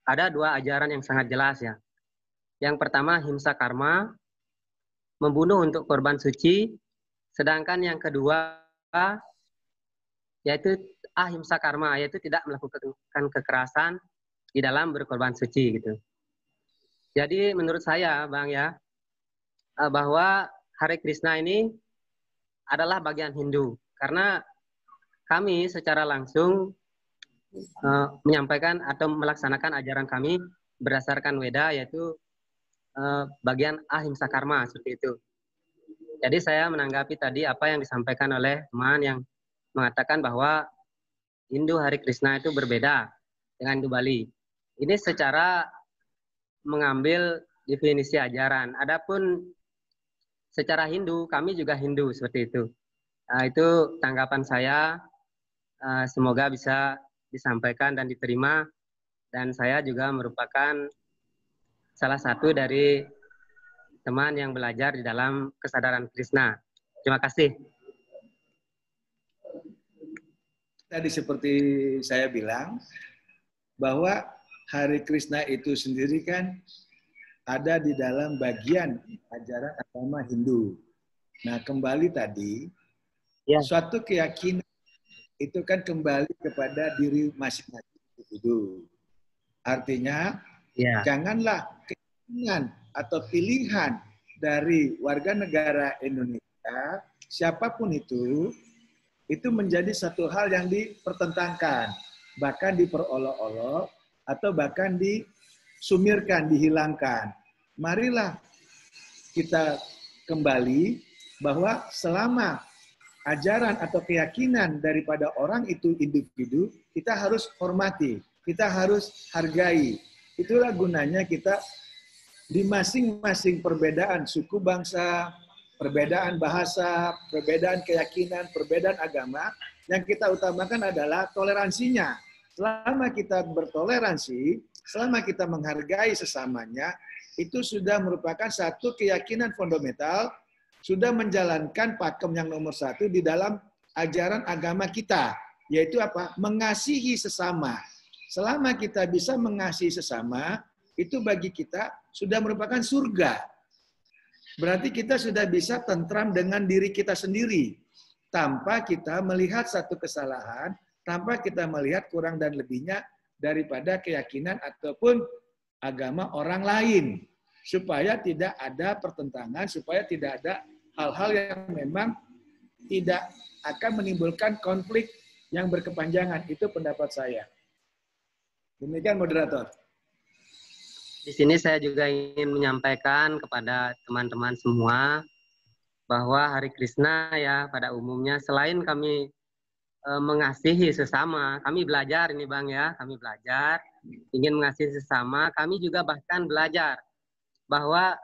ada 2 ajaran yang sangat jelas ya. Yang pertama himsa karma, membunuh untuk korban suci, sedangkan yang kedua yaitu ahimsa karma, yaitu tidak melakukan kekerasan di dalam berkorban suci gitu. Jadi menurut saya Bang ya, bahwa Hare Krishna ini adalah bagian Hindu. Karena kami secara langsung menyampaikan atau melaksanakan ajaran kami berdasarkan Weda, yaitu bagian ahimsa karma, seperti itu. Jadi saya menanggapi tadi apa yang disampaikan oleh teman yang mengatakan bahwa Hindu Hari Krishna itu berbeda dengan Hindu Bali. Ini secara mengambil definisi ajaran. Adapun secara Hindu, kami juga Hindu, seperti itu. Itu tanggapan saya. Semoga bisa disampaikan dan diterima. Dan saya juga merupakan salah satu dari teman yang belajar di dalam kesadaran Krishna. Terima kasih. Tadi seperti saya bilang, bahwa Hari Krishna itu sendiri kan ada di dalam bagian ajaran agama Hindu. Nah, kembali tadi, suatu keyakinan itu kan kembali kepada diri masing-masing individu. Artinya, janganlah keyakinan atau pilihan dari warga negara Indonesia, siapapun itu menjadi satu hal yang dipertentangkan, bahkan diperolok-olok, atau bahkan disumirkan, dihilangkan. Marilah kita kembali bahwa selama ajaran atau keyakinan daripada orang itu individu, kita harus hormati, kita harus hargai. Itulah gunanya kita di masing-masing perbedaan suku bangsa, perbedaan bahasa, perbedaan keyakinan, perbedaan agama, yang kita utamakan adalah toleransinya. Selama kita bertoleransi, selama kita menghargai sesamanya, itu sudah merupakan satu keyakinan fundamental, sudah menjalankan pakem yang nomor satu di dalam ajaran agama kita, yaitu apa? Mengasihi sesama. Selama kita bisa mengasihi sesama, itu bagi kita sudah merupakan surga. Berarti kita sudah bisa tentram dengan diri kita sendiri, tanpa kita melihat satu kesalahan, tanpa kita melihat kurang dan lebihnya daripada keyakinan ataupun agama orang lain. Supaya tidak ada pertentangan, supaya tidak ada hal-hal yang memang tidak akan menimbulkan konflik yang berkepanjangan. Itu pendapat saya. Demikian moderator. Di sini saya juga ingin menyampaikan kepada teman-teman semua bahwa Hari Krishna ya pada umumnya selain kami mengasihi sesama, kami belajar ini Bang ya, kami belajar ingin mengasihi sesama, kami juga bahkan belajar bahwa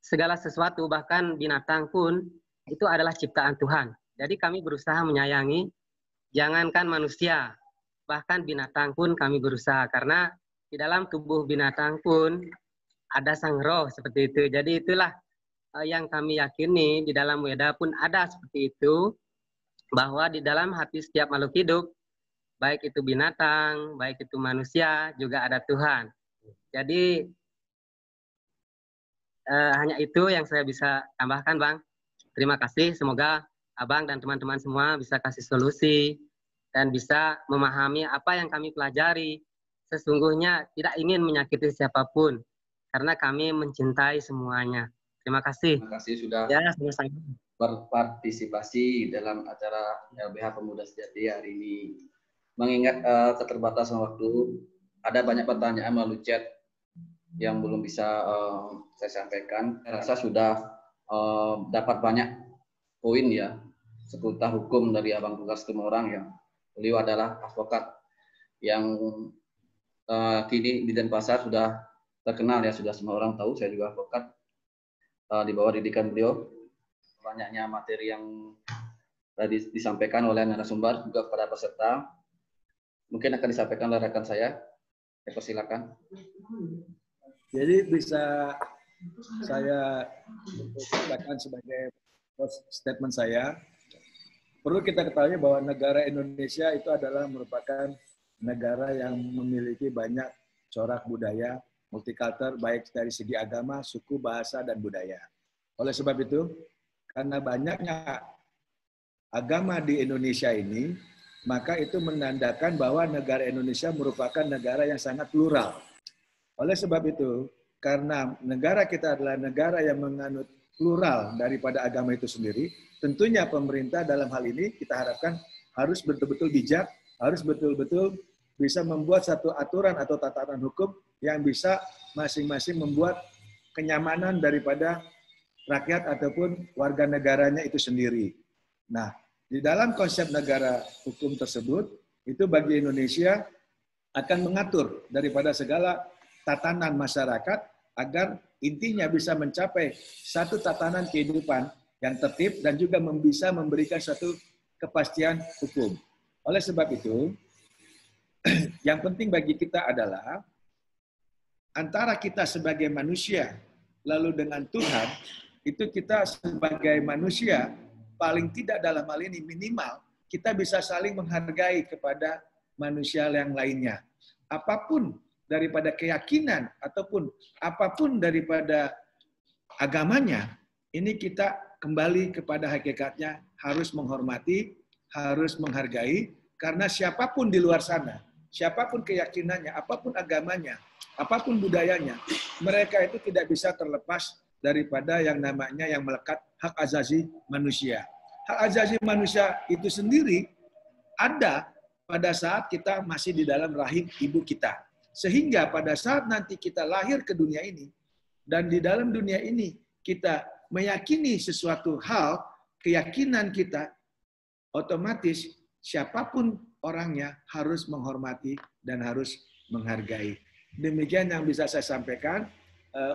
segala sesuatu bahkan binatang pun itu adalah ciptaan Tuhan. Jadi kami berusaha menyayangi, jangankan manusia, bahkan binatang pun kami berusaha karena di dalam tubuh binatang pun ada sang roh seperti itu. Jadi itulah yang kami yakini di dalam Weda pun ada seperti itu, bahwa di dalam hati setiap makhluk hidup, baik itu binatang, baik itu manusia, juga ada Tuhan. Jadi hanya itu yang saya bisa tambahkan, Bang. Terima kasih. Semoga Abang dan teman-teman semua bisa kasih solusi dan bisa memahami apa yang kami pelajari. Sesungguhnya tidak ingin menyakiti siapapun, karena kami mencintai semuanya. Terima kasih. Terima kasih sudah berpartisipasi dalam acara LBH Pemuda Sejati hari ini. Mengingat keterbatasan waktu, ada banyak pertanyaan melalui chat yang belum bisa saya sampaikan. Saya rasa sudah dapat banyak poin ya seputar hukum dari Abang Tugas Tumorang yang beliau adalah advokat yang kini di Denpasar sudah terkenal ya, sudah semua orang tahu. Saya juga advokat di bawah didikan beliau. Banyaknya materi yang tadi disampaikan oleh narasumber juga kepada peserta mungkin akan disampaikan oleh rekan saya. Eko silakan. Jadi bisa saya katakan sebagai statement saya, perlu kita ketahui bahwa negara Indonesia itu adalah merupakan negara yang memiliki banyak corak budaya, multikultur, baik dari segi agama, suku, bahasa, dan budaya. Oleh sebab itu, karena banyaknya agama di Indonesia ini, maka itu menandakan bahwa negara Indonesia merupakan negara yang sangat plural. Oleh sebab itu, karena negara kita adalah negara yang menganut plural daripada agama itu sendiri, tentunya pemerintah dalam hal ini kita harapkan harus betul-betul bijak, harus betul-betul bisa membuat satu aturan atau tatanan hukum yang bisa masing-masing membuat kenyamanan daripada rakyat ataupun warga negaranya itu sendiri. Nah, di dalam konsep negara hukum tersebut, itu bagi Indonesia akan mengatur daripada segala tatanan masyarakat agar intinya bisa mencapai satu tatanan kehidupan yang tertib dan juga bisa memberikan satu kepastian hukum. Oleh sebab itu, yang penting bagi kita adalah antara kita sebagai manusia lalu dengan Tuhan, itu kita sebagai manusia paling tidak dalam hal ini minimal kita bisa saling menghargai kepada manusia yang lainnya. Apapun daripada keyakinan ataupun apapun daripada agamanya, ini kita kembali kepada hakikatnya harus menghormati, harus menghargai, karena siapapun di luar sana, siapapun keyakinannya, apapun agamanya, apapun budayanya, mereka itu tidak bisa terlepas daripada yang namanya yang melekat hak asasi manusia. Hak asasi manusia itu sendiri ada pada saat kita masih di dalam rahim ibu kita. Sehingga pada saat nanti kita lahir ke dunia ini, dan di dalam dunia ini kita meyakini sesuatu hal, keyakinan kita, otomatis siapapun orangnya harus menghormati dan harus menghargai. Demikian yang bisa saya sampaikan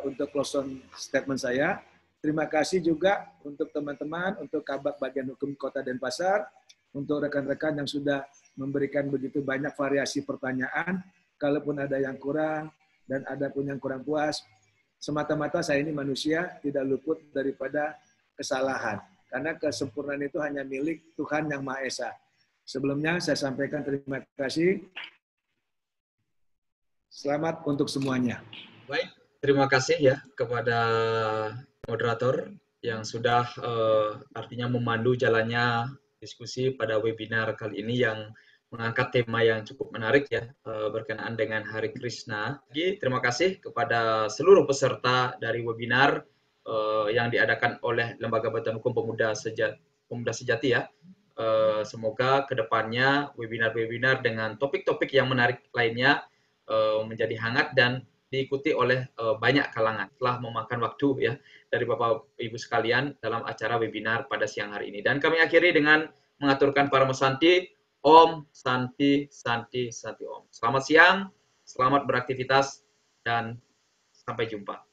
untuk closing statement saya. Terima kasih juga untuk teman-teman, untuk Kabag Bagian Hukum Kota Denpasar, untuk rekan-rekan yang sudah memberikan begitu banyak variasi pertanyaan. Kalaupun ada yang kurang dan ada pun yang kurang puas, semata-mata saya ini manusia, tidak luput daripada kesalahan. Karena kesempurnaan itu hanya milik Tuhan Yang Maha Esa. Sebelumnya saya sampaikan terima kasih. Selamat untuk semuanya. Baik, terima kasih ya kepada moderator yang sudah artinya memandu jalannya diskusi pada webinar kali ini yang mengangkat tema yang cukup menarik ya berkenaan dengan Hari Krishna. Jadi terima kasih kepada seluruh peserta dari webinar yang diadakan oleh Lembaga Bantuan Hukum Pemuda Sejati ya. Semoga kedepannya webinar-webinar dengan topik-topik yang menarik lainnya menjadi hangat dan diikuti oleh banyak kalangan. Telah memakan waktu ya dari Bapak Ibu sekalian dalam acara webinar pada siang hari ini. Dan kami akhiri dengan mengaturkan Parama Santi, Om Santi Santi Santi Om. Selamat siang, selamat beraktivitas dan sampai jumpa.